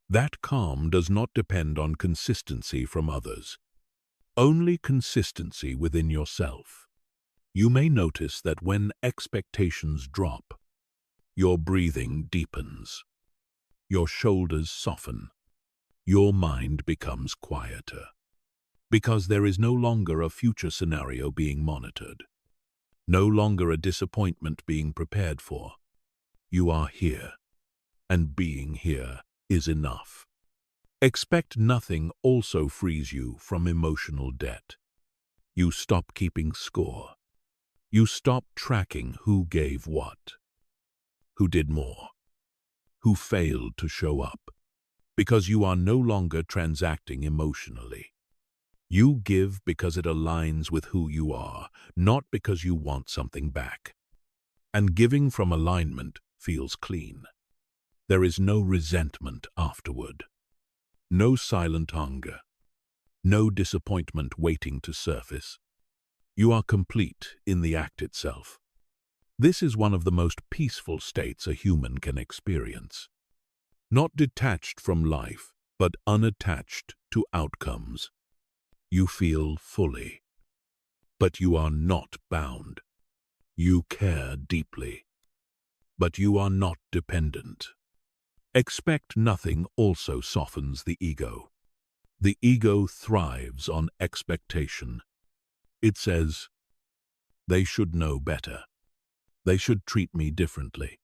S1: That calm does not depend on consistency from others. Only consistency within yourself. You may notice that when expectations drop, your breathing deepens. Your shoulders soften. Your mind becomes quieter. Because there is no longer a future scenario being monitored. No longer a disappointment being prepared for. You are here, and being here is enough. Expect nothing also frees you from emotional debt. You stop keeping score. You stop tracking who gave what, who did more, who failed to show up, because you are no longer transacting emotionally. You give because it aligns with who you are, not because you want something back. And giving from alignment feels clean. There is no resentment afterward. No silent hunger. No disappointment waiting to surface. You are complete in the act itself. This is one of the most peaceful states a human can experience. Not detached from life, but unattached to outcomes. You feel fully, but you are not bound. You care deeply, but you are not dependent. Expect nothing also softens the ego. The ego thrives on expectation. It says, they should know better. They should treat me differently.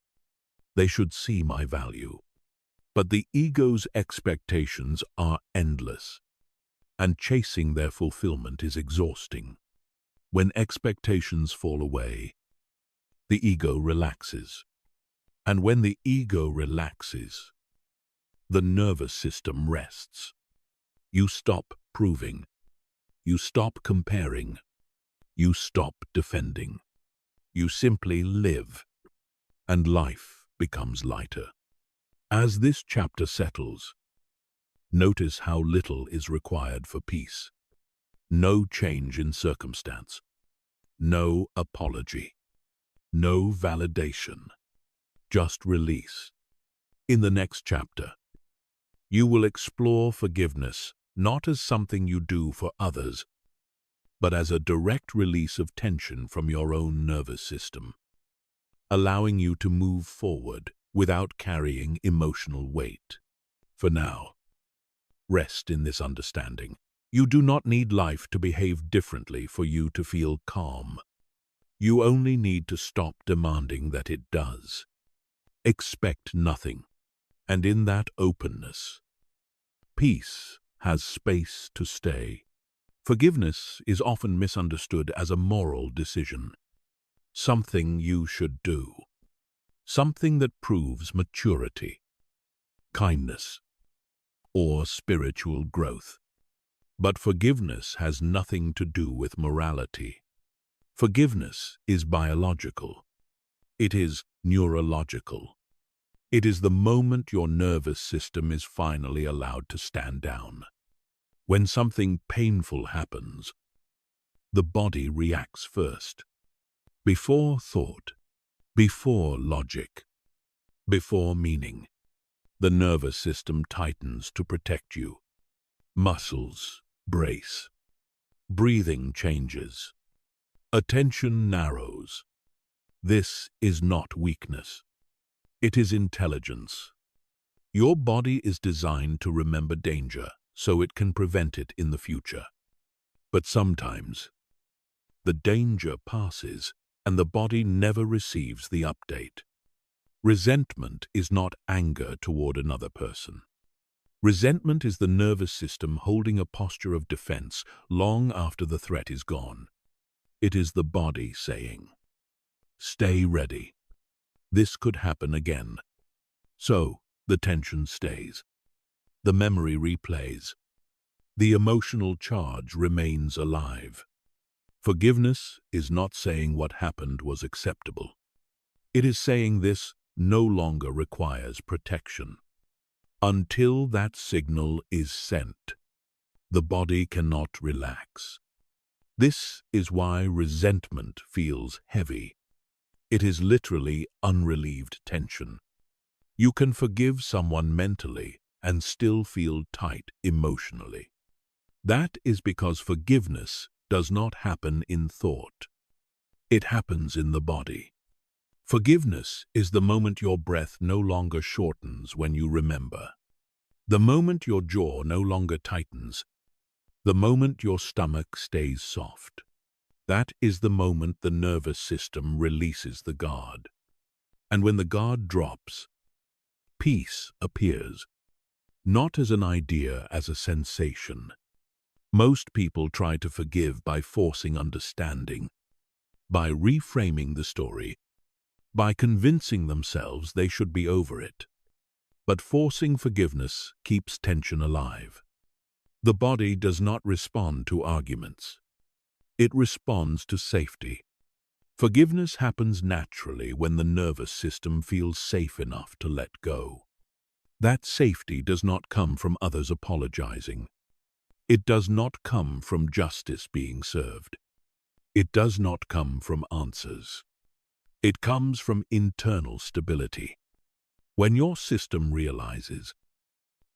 S1: They should see my value. But the ego's expectations are endless, and chasing their fulfillment is exhausting. When expectations fall away, the ego relaxes. And when the ego relaxes, the nervous system rests. You stop proving. You stop comparing. You stop defending. You simply live, and life becomes lighter. As this chapter settles, notice how little is required for peace. No change in circumstance. No apology. No validation. Just release. In the next chapter, you will explore forgiveness not as something you do for others, but as a direct release of tension from your own nervous system, allowing you to move forward without carrying emotional weight. For now, rest in this understanding. You do not need life to behave differently for you to feel calm. You only need to stop demanding that it does. Expect nothing, and in that openness, peace has space to stay. Forgiveness is often misunderstood as a moral decision, something you should do, something that proves maturity, kindness, or spiritual growth. But forgiveness has nothing to do with morality. Forgiveness is biological. It is neurological. It is the moment your nervous system is finally allowed to stand down. When something painful happens, the body reacts first. Before thought, before logic, before meaning, the nervous system tightens to protect you. Muscles brace. Breathing changes. Attention narrows. This is not weakness. It is intelligence. Your body is designed to remember danger so it can prevent it in the future. But sometimes, the danger passes and the body never receives the update. Resentment is not anger toward another person. Resentment is the nervous system holding a posture of defense long after the threat is gone. It is the body saying, "Stay ready. This could happen again." So, the tension stays. The memory replays. The emotional charge remains alive. Forgiveness is not saying what happened was acceptable. It is saying this no longer requires protection. Until that signal is sent, the body cannot relax. This is why resentment feels heavy. It is literally unrelieved tension. You can forgive someone mentally and still feel tight emotionally. That is because forgiveness does not happen in thought. It happens in the body. Forgiveness is the moment your breath no longer shortens when you remember. The moment your jaw no longer tightens. The moment your stomach stays soft. That is the moment the nervous system releases the guard. And when the guard drops, peace appears, not as an idea, as a sensation. Most people try to forgive by forcing understanding, by reframing the story, by convincing themselves they should be over it. But forcing forgiveness keeps tension alive. The body does not respond to arguments. It responds to safety. Forgiveness happens naturally when the nervous system feels safe enough to let go. That safety does not come from others apologizing. It does not come from justice being served. It does not come from answers. It comes from internal stability. When your system realizes,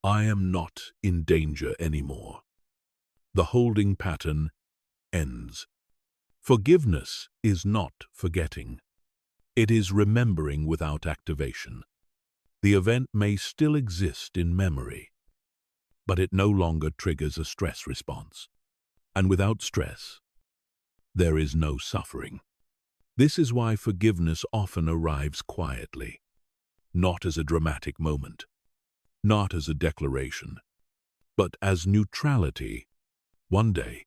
S1: "I am not in danger anymore," the holding pattern ends. Forgiveness is not forgetting. It is remembering without activation. The event may still exist in memory, but it no longer triggers a stress response. And without stress, there is no suffering. This is why forgiveness often arrives quietly, not as a dramatic moment, not as a declaration, but as neutrality. One day,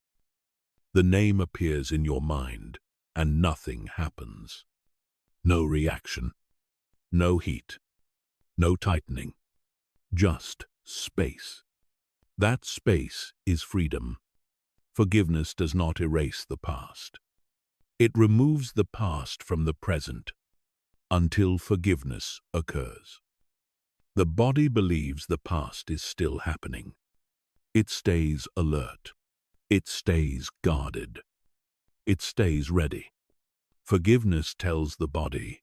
S1: the name appears in your mind, and nothing happens. No reaction, no heat, no tightening, just space. That space is freedom. Forgiveness does not erase the past. It removes the past from the present until forgiveness occurs. The body believes the past is still happening. It stays alert. It stays guarded. It stays ready. Forgiveness tells the body,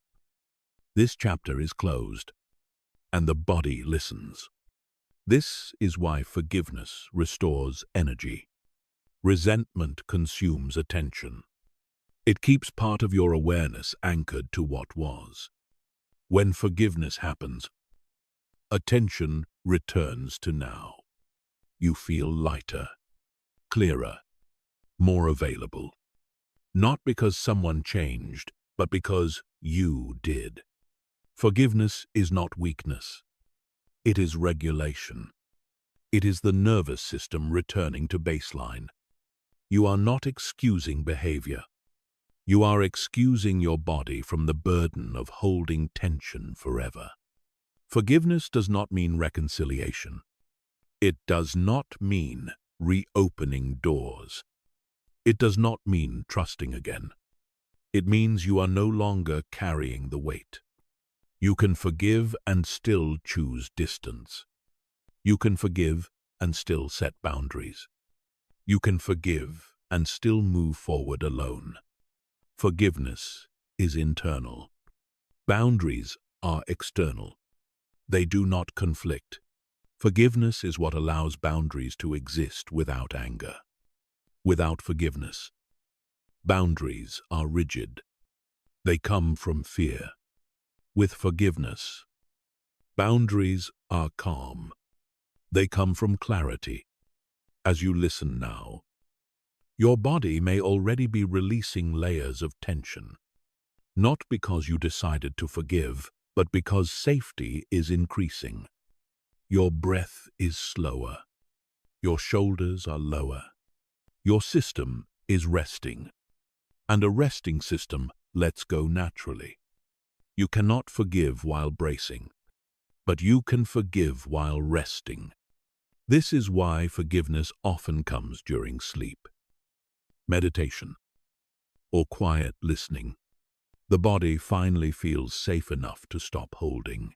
S1: this chapter is closed, and the body listens. This is why forgiveness restores energy. Resentment consumes attention. It keeps part of your awareness anchored to what was. When forgiveness happens, attention returns to now. You feel lighter, clearer, more available. Not because someone changed, but because you did. Forgiveness is not weakness. It is regulation. It is the nervous system returning to baseline. You are not excusing behavior. You are excusing your body from the burden of holding tension forever. Forgiveness does not mean reconciliation. It does not mean reopening doors. It does not mean trusting again. It means you are no longer carrying the weight. You can forgive and still choose distance. You can forgive and still set boundaries. You can forgive and still move forward alone. Forgiveness is internal. Boundaries are external. They do not conflict. Forgiveness is what allows boundaries to exist without anger. Without forgiveness, boundaries are rigid. They come from fear. With forgiveness, boundaries are calm. They come from clarity. As you listen now, your body may already be releasing layers of tension. Not because you decided to forgive, but because safety is increasing. Your breath is slower. Your shoulders are lower. Your system is resting. And a resting system lets go naturally. You cannot forgive while bracing, but you can forgive while resting. This is why forgiveness often comes during sleep, meditation, or quiet listening. The body finally feels safe enough to stop holding.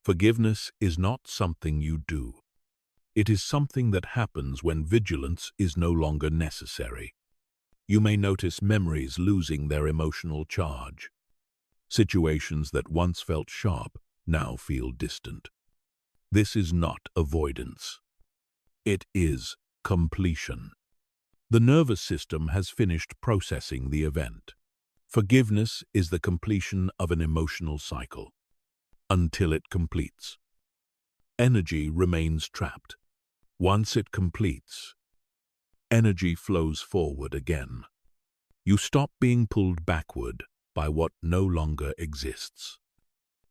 S1: Forgiveness is not something you do. It is something that happens when vigilance is no longer necessary. You may notice memories losing their emotional charge. Situations that once felt sharp now feel distant. This is not avoidance. It is completion. The nervous system has finished processing the event. Forgiveness is the completion of an emotional cycle. Until it completes, energy remains trapped. Once it completes, energy flows forward again. You stop being pulled backward by what no longer exists.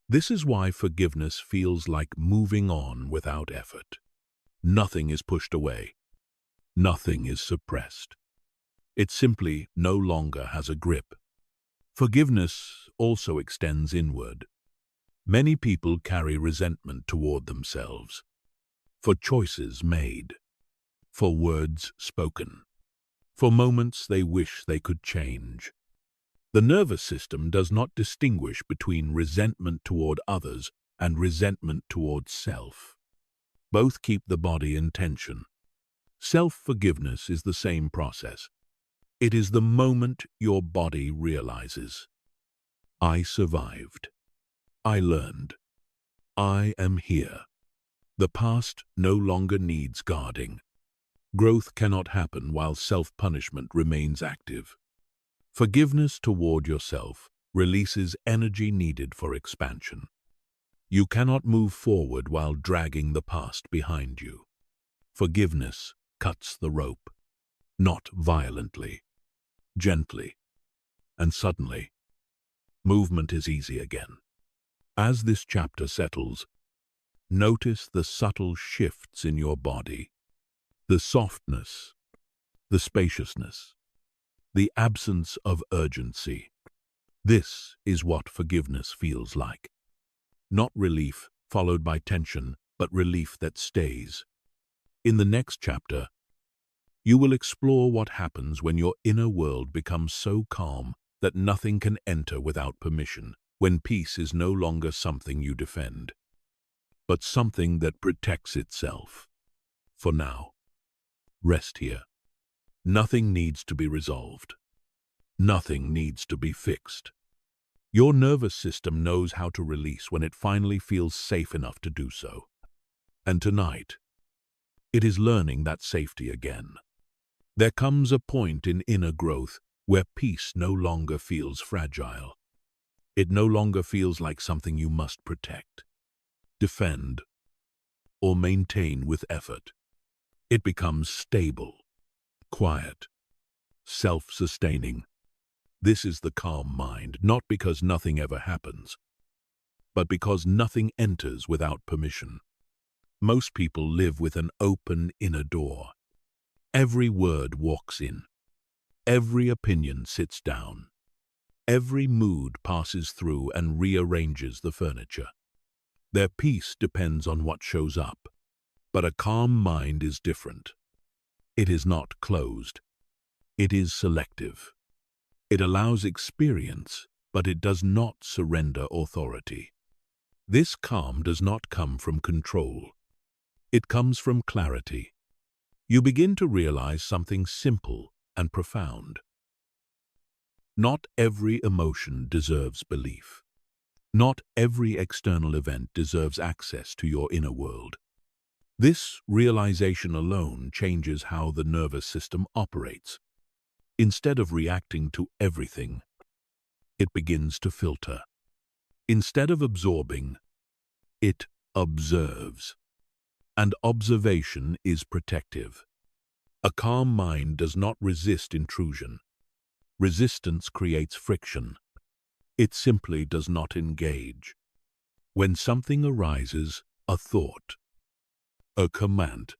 S1: This is why forgiveness feels like moving on without effort. Nothing is pushed away. Nothing is suppressed. It simply no longer has a grip. Forgiveness also extends inward. Many people carry resentment toward themselves, for choices made, for words spoken, for moments they wish they could change. The nervous system does not distinguish between resentment toward others and resentment toward self. Both keep the body in tension. Self-forgiveness is the same process. It is the moment your body realizes, I survived. I learned. I am here. The past no longer needs guarding. Growth cannot happen while self-punishment remains active. Forgiveness toward yourself releases energy needed for expansion. You cannot move forward while dragging the past behind you. Forgiveness cuts the rope, not violently, gently, and suddenly, movement is easy again. As this chapter settles, Notice the subtle shifts in your body, the softness, the spaciousness, the absence of urgency. This is what forgiveness feels like. Not relief followed by tension, but relief that stays. In the next chapter, you will explore what happens when your inner world becomes so calm that nothing can enter without permission, when peace is no longer something you defend, but something that protects itself. For now, rest here. Nothing needs to be resolved. Nothing needs to be fixed. Your nervous system knows how to release when it finally feels safe enough to do so. And tonight, it is learning that safety again. There comes a point in inner growth where peace no longer feels fragile. It no longer feels like something you must protect, defend, or maintain with effort. It becomes stable, quiet, self-sustaining. This is the calm mind, not because nothing ever happens, but because nothing enters without permission. Most people live with an open inner door. Every word walks in. Every opinion sits down. Every mood passes through and rearranges the furniture. Their peace depends on what shows up. But a calm mind is different. It is not closed. It is selective. It allows experience, but it does not surrender authority. This calm does not come from control. It comes from clarity. You begin to realize something simple and profound. Not every emotion deserves belief. Not every external event deserves access to your inner world. This realization alone changes how the nervous system operates. Instead of reacting to everything, it begins to filter. Instead of absorbing, it observes. And observation is protective. A calm mind does not resist intrusion. Resistance creates friction. It simply does not engage. When something arises, a thought, a command,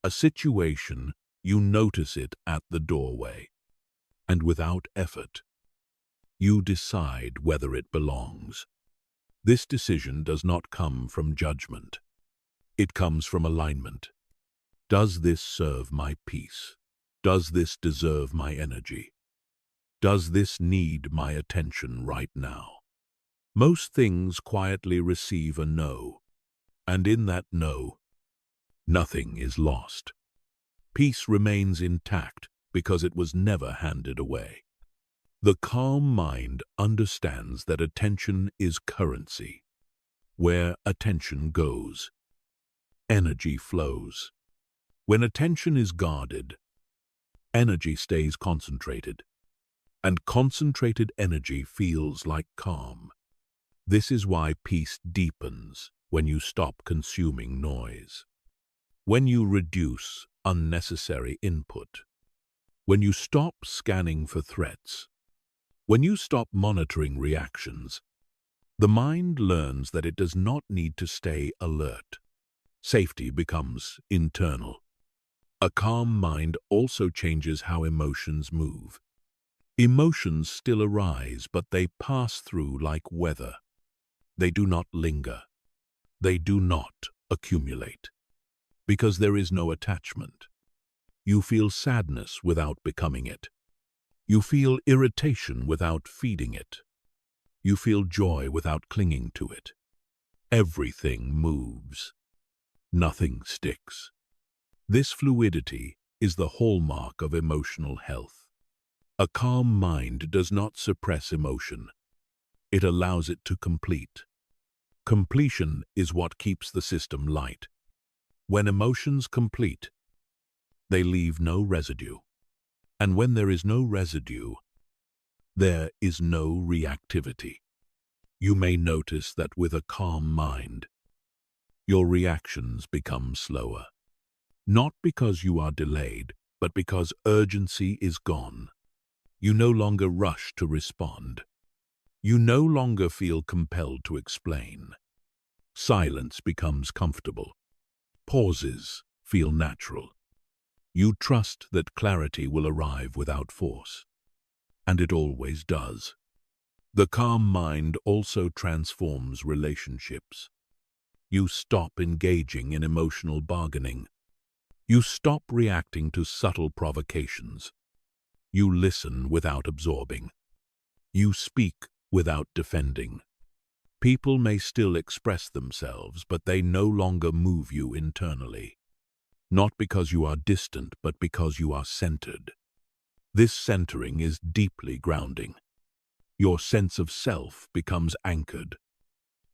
S1: a situation, you notice it at the doorway. And without effort, you decide whether it belongs. This decision does not come from judgment. It comes from alignment. Does this serve my peace? Does this deserve my energy? Does this need my attention right now? Most things quietly receive a no, and in that no, nothing is lost. Peace remains intact because it was never handed away. The calm mind understands that attention is currency. Where attention goes, energy flows. When attention is guarded, energy stays concentrated, and concentrated energy feels like calm. This is why peace deepens when you stop consuming noise, when you reduce unnecessary input, when you stop scanning for threats, when you stop monitoring reactions. The mind learns that it does not need to stay alert. Safety becomes internal. A calm mind also changes how emotions move. Emotions still arise, but they pass through like weather. They do not linger. They do not accumulate. Because there is no attachment. You feel sadness without becoming it. You feel irritation without feeding it. You feel joy without clinging to it. Everything moves. Nothing sticks. This fluidity is the hallmark of emotional health. A calm mind does not suppress emotion. It allows it to complete. Completion is what keeps the system light. When emotions complete, they leave no residue. And when there is no residue, there is no reactivity. You may notice that with a calm mind, your reactions become slower. Not because you are delayed, but because urgency is gone. You no longer rush to respond. You no longer feel compelled to explain. Silence becomes comfortable. Pauses feel natural. You trust that clarity will arrive without force. And it always does. The calm mind also transforms relationships. You stop engaging in emotional bargaining. You stop reacting to subtle provocations. You listen without absorbing. You speak without defending. People may still express themselves, but they no longer move you internally. Not because you are distant, but because you are centered. This centering is deeply grounding. Your sense of self becomes anchored.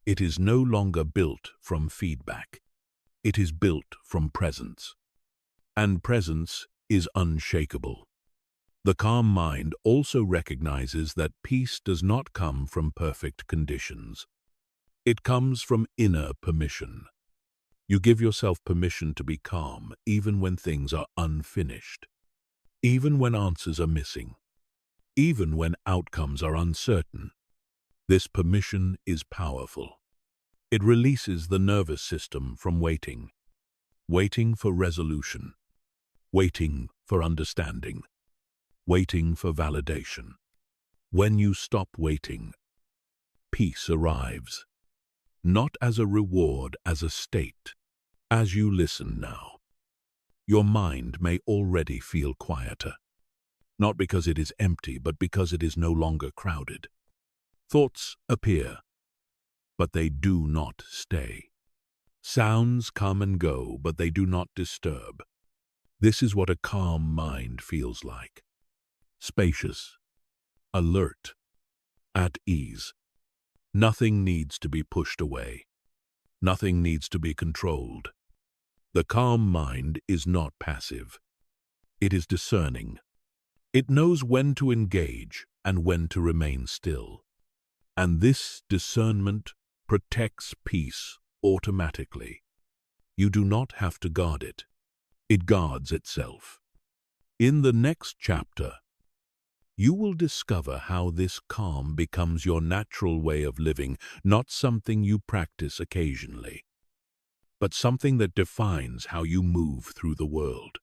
S1: It is no longer built from feedback. It is built from presence. And presence is unshakable. The calm mind also recognizes that peace does not come from perfect conditions. It comes from inner permission. You give yourself permission to be calm even when things are unfinished, even when answers are missing, even when outcomes are uncertain. This permission is powerful. It releases the nervous system from waiting for resolution, waiting for understanding, waiting for validation. When you stop waiting, peace arrives, not as a reward, as a state. As you listen now, your mind may already feel quieter, not because it is empty, but because it is no longer crowded. Thoughts appear, but they do not stay. Sounds come and go, but they do not disturb. This is what a calm mind feels like. Spacious, alert, at ease. Nothing needs to be pushed away. Nothing needs to be controlled. The calm mind is not passive. It is discerning. It knows when to engage and when to remain still. And this discernment protects peace automatically. You do not have to guard it. It guards itself. In the next chapter, you will discover how this calm becomes your natural way of living, not something you practice occasionally, but something that defines how you move through the world,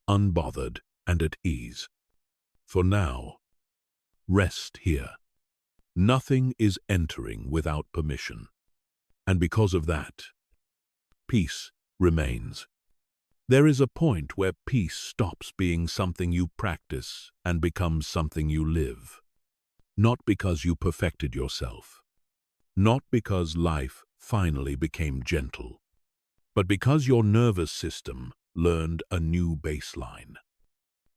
S1: unbothered and at ease. For now, rest here. Nothing is entering without permission, and because of that, peace remains. There is a point where peace stops being something you practice and becomes something you live. Not because you perfected yourself, not because life finally became gentle, but because your nervous system learned a new baseline.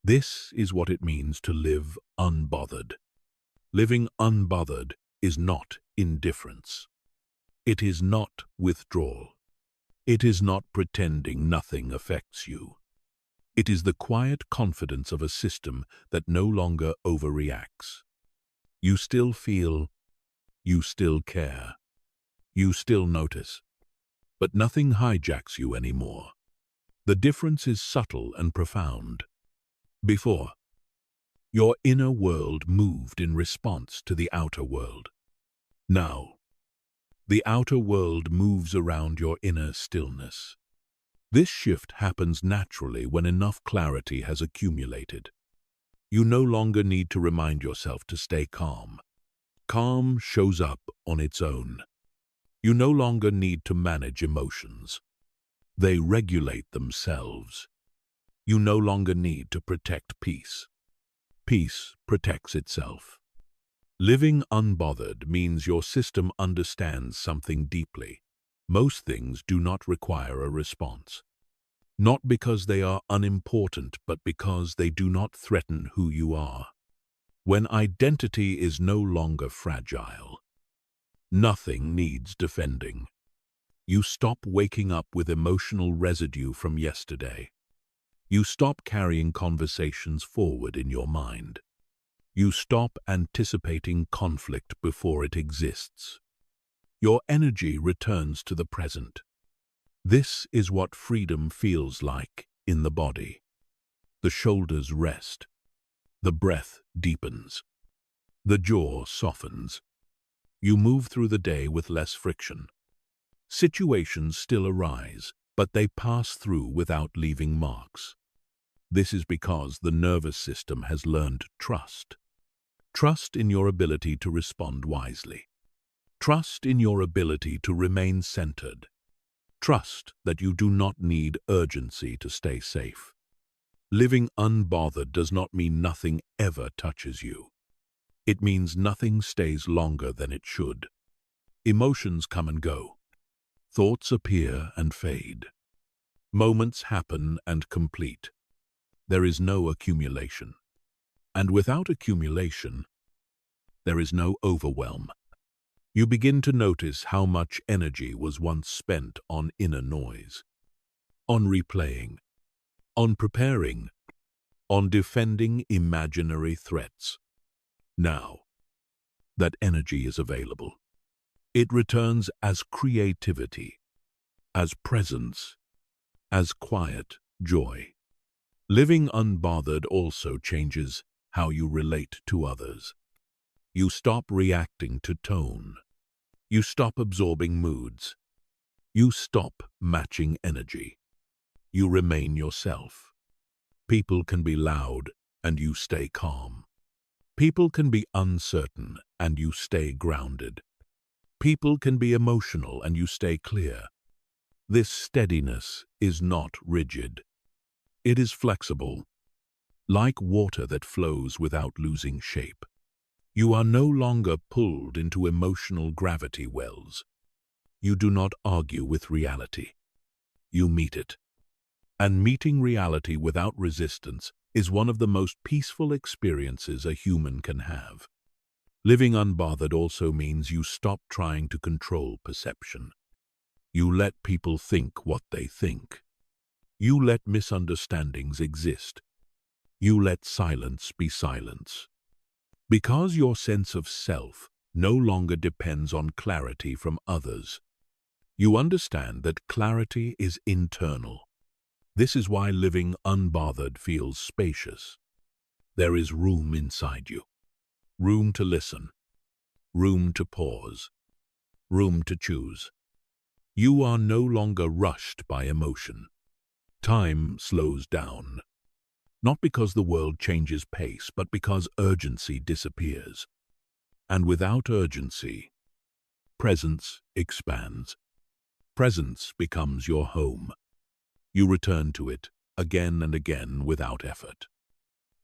S1: This is what it means to live unbothered. Living unbothered is not indifference. It is not withdrawal. It is not pretending nothing affects you. It is the quiet confidence of a system that no longer overreacts. You still feel, you still care, you still notice, but nothing hijacks you anymore. The difference is subtle and profound. Before, your inner world moved in response to the outer world. Now, the outer world moves around your inner stillness. This shift happens naturally when enough clarity has accumulated. You no longer need to remind yourself to stay calm. Calm shows up on its own. You no longer need to manage emotions. They regulate themselves. You no longer need to protect peace. Peace protects itself. Living unbothered means your system understands something deeply. Most things do not require a response. Not because they are unimportant, but because they do not threaten who you are. When identity is no longer fragile, nothing needs defending. You stop waking up with emotional residue from yesterday. You stop carrying conversations forward in your mind. You stop anticipating conflict before it exists. Your energy returns to the present. This is what freedom feels like in the body. The shoulders rest. The breath deepens. The jaw softens. You move through the day with less friction. Situations still arise, but they pass through without leaving marks. This is because the nervous system has learned trust. Trust in your ability to respond wisely. Trust in your ability to remain centered. Trust that you do not need urgency to stay safe. Living unbothered does not mean nothing ever touches you. It means nothing stays longer than it should. Emotions come and go. Thoughts appear and fade. Moments happen and complete. There is no accumulation. And without accumulation, there is no overwhelm. You begin to notice how much energy was once spent on inner noise, on replaying, on preparing, on defending imaginary threats. Now that energy is available, it returns as creativity, as presence, as quiet joy. Living unbothered also changes how you relate to others. You stop reacting to tone. You stop absorbing moods. You stop matching energy. You remain yourself. People can be loud and you stay calm. People can be uncertain and you stay grounded. People can be emotional and you stay clear. This steadiness is not rigid. It is flexible, like water that flows without losing shape. You are no longer pulled into emotional gravity wells. You do not argue with reality. You meet it. And meeting reality without resistance is one of the most peaceful experiences a human can have. Living unbothered also means you stop trying to control perception. You let people think what they think. You let misunderstandings exist. You let silence be silence. Because your sense of self no longer depends on clarity from others, you understand that clarity is internal. This is why living unbothered feels spacious. There is room inside you. Room to listen. Room to pause. Room to choose. You are no longer rushed by emotion. Time slows down. Not because the world changes pace, but because urgency disappears. And without urgency, presence expands. Presence becomes your home. You return to it again and again without effort.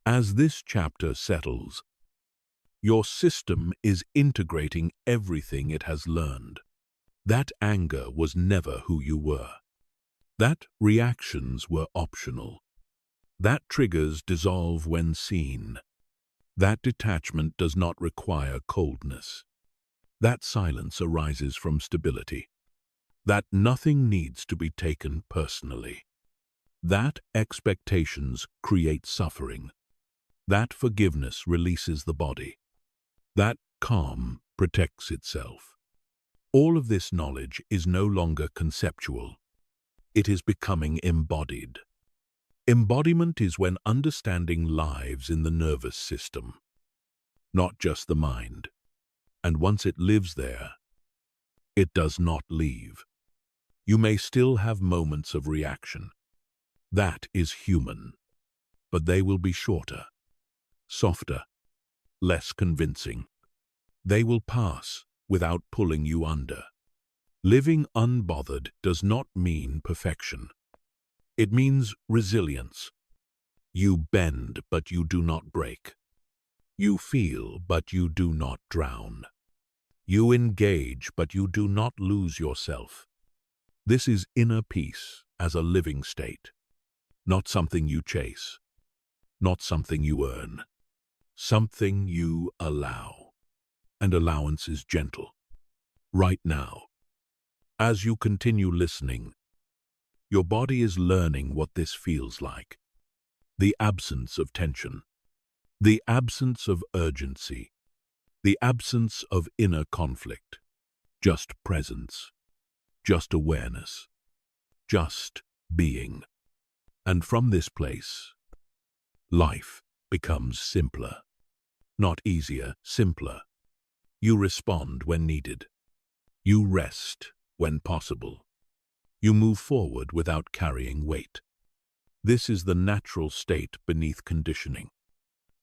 S1: As this chapter settles, your system is integrating everything it has learned. That anger was never who you were. That reactions were optional. That triggers dissolve when seen. That detachment does not require coldness. That silence arises from stability. That nothing needs to be taken personally. That expectations create suffering. That forgiveness releases the body. That calm protects itself. All of this knowledge is no longer conceptual. It is becoming embodied. Embodiment is when understanding lives in the nervous system, not just the mind. And once it lives there, it does not leave. You may still have moments of reaction. That is human. But they will be shorter, softer, less convincing. They will pass without pulling you under. Living unbothered does not mean perfection. It means resilience. You bend, but you do not break. You feel, but you do not drown. You engage, but you do not lose yourself. This is inner peace as a living state, not something you chase, not something you earn, something you allow. And allowance is gentle. Right now, as you continue listening, your body is learning what this feels like. The absence of tension, the absence of urgency, the absence of inner conflict, just presence, just awareness, just being. And from this place, life becomes simpler. Not easier, simpler. You respond when needed. You rest when possible. You move forward without carrying weight. This is the natural state beneath conditioning.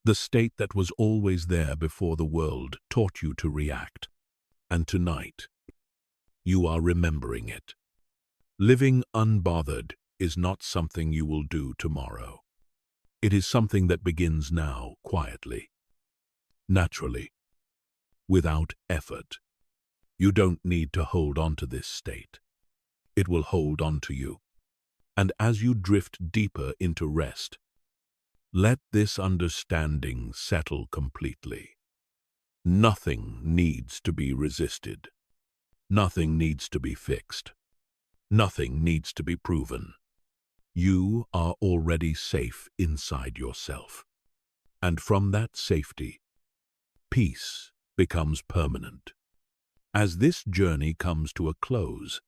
S1: The state that was always there before the world taught you to react. And tonight, you are remembering it. Living unbothered is not something you will do tomorrow. It is something that begins now, quietly, naturally, without effort. You don't need to hold on to this state. It will hold on to you. And as you drift deeper into rest, let this understanding settle completely. Nothing needs to be resisted. Nothing needs to be fixed. Nothing needs to be proven. You are already safe inside yourself. And from that safety, peace becomes permanent. As this journey comes to a close,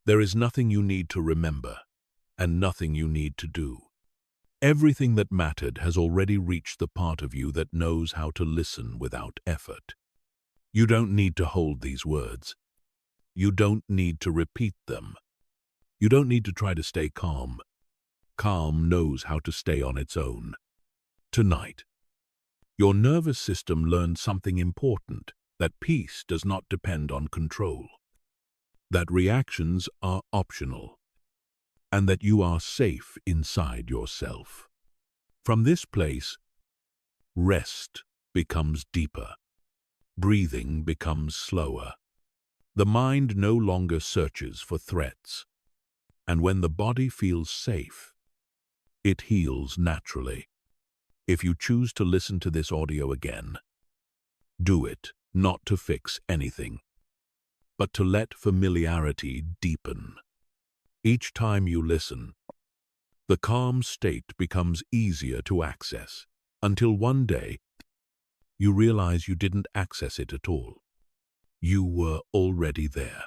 S1: there is nothing you need to remember and nothing you need to do. Everything that mattered has already reached the part of you that knows how to listen without effort. You don't need to hold these words. You don't need to repeat them. You don't need to try to stay calm. Calm knows how to stay on its own. Tonight, your nervous system learned something important, that peace does not depend on control, that reactions are optional, and that you are safe inside yourself. From this place, rest becomes deeper. Breathing becomes slower. The mind no longer searches for threats. And when the body feels safe, it heals naturally. If you choose to listen to this audio again, do it not to fix anything, but to let familiarity deepen. Each time you listen, the calm state becomes easier to access, until one day you realize you didn't access it at all. You were already there.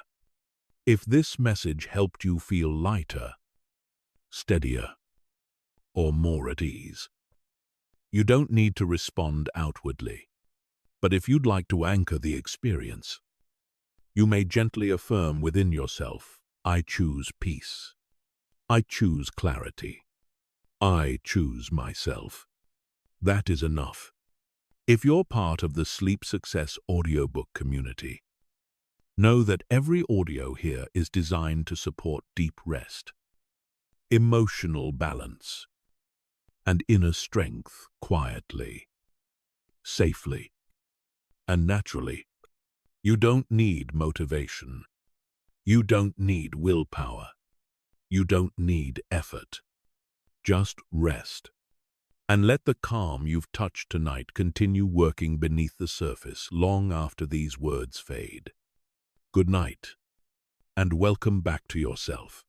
S1: If this message helped you feel lighter, steadier, or more at ease, you don't need to respond outwardly. But if you'd like to anchor the experience, you may gently affirm within yourself, I choose peace. I choose clarity. I choose myself. That is enough. If you're part of the Sleep Success audiobook community, know that every audio here is designed to support deep rest, emotional balance, and inner strength quietly, safely, and naturally. You don't need motivation. You don't need willpower. You don't need effort. Just rest. And let the calm you've touched tonight continue working beneath the surface long after these words fade. Good night, and welcome back to yourself.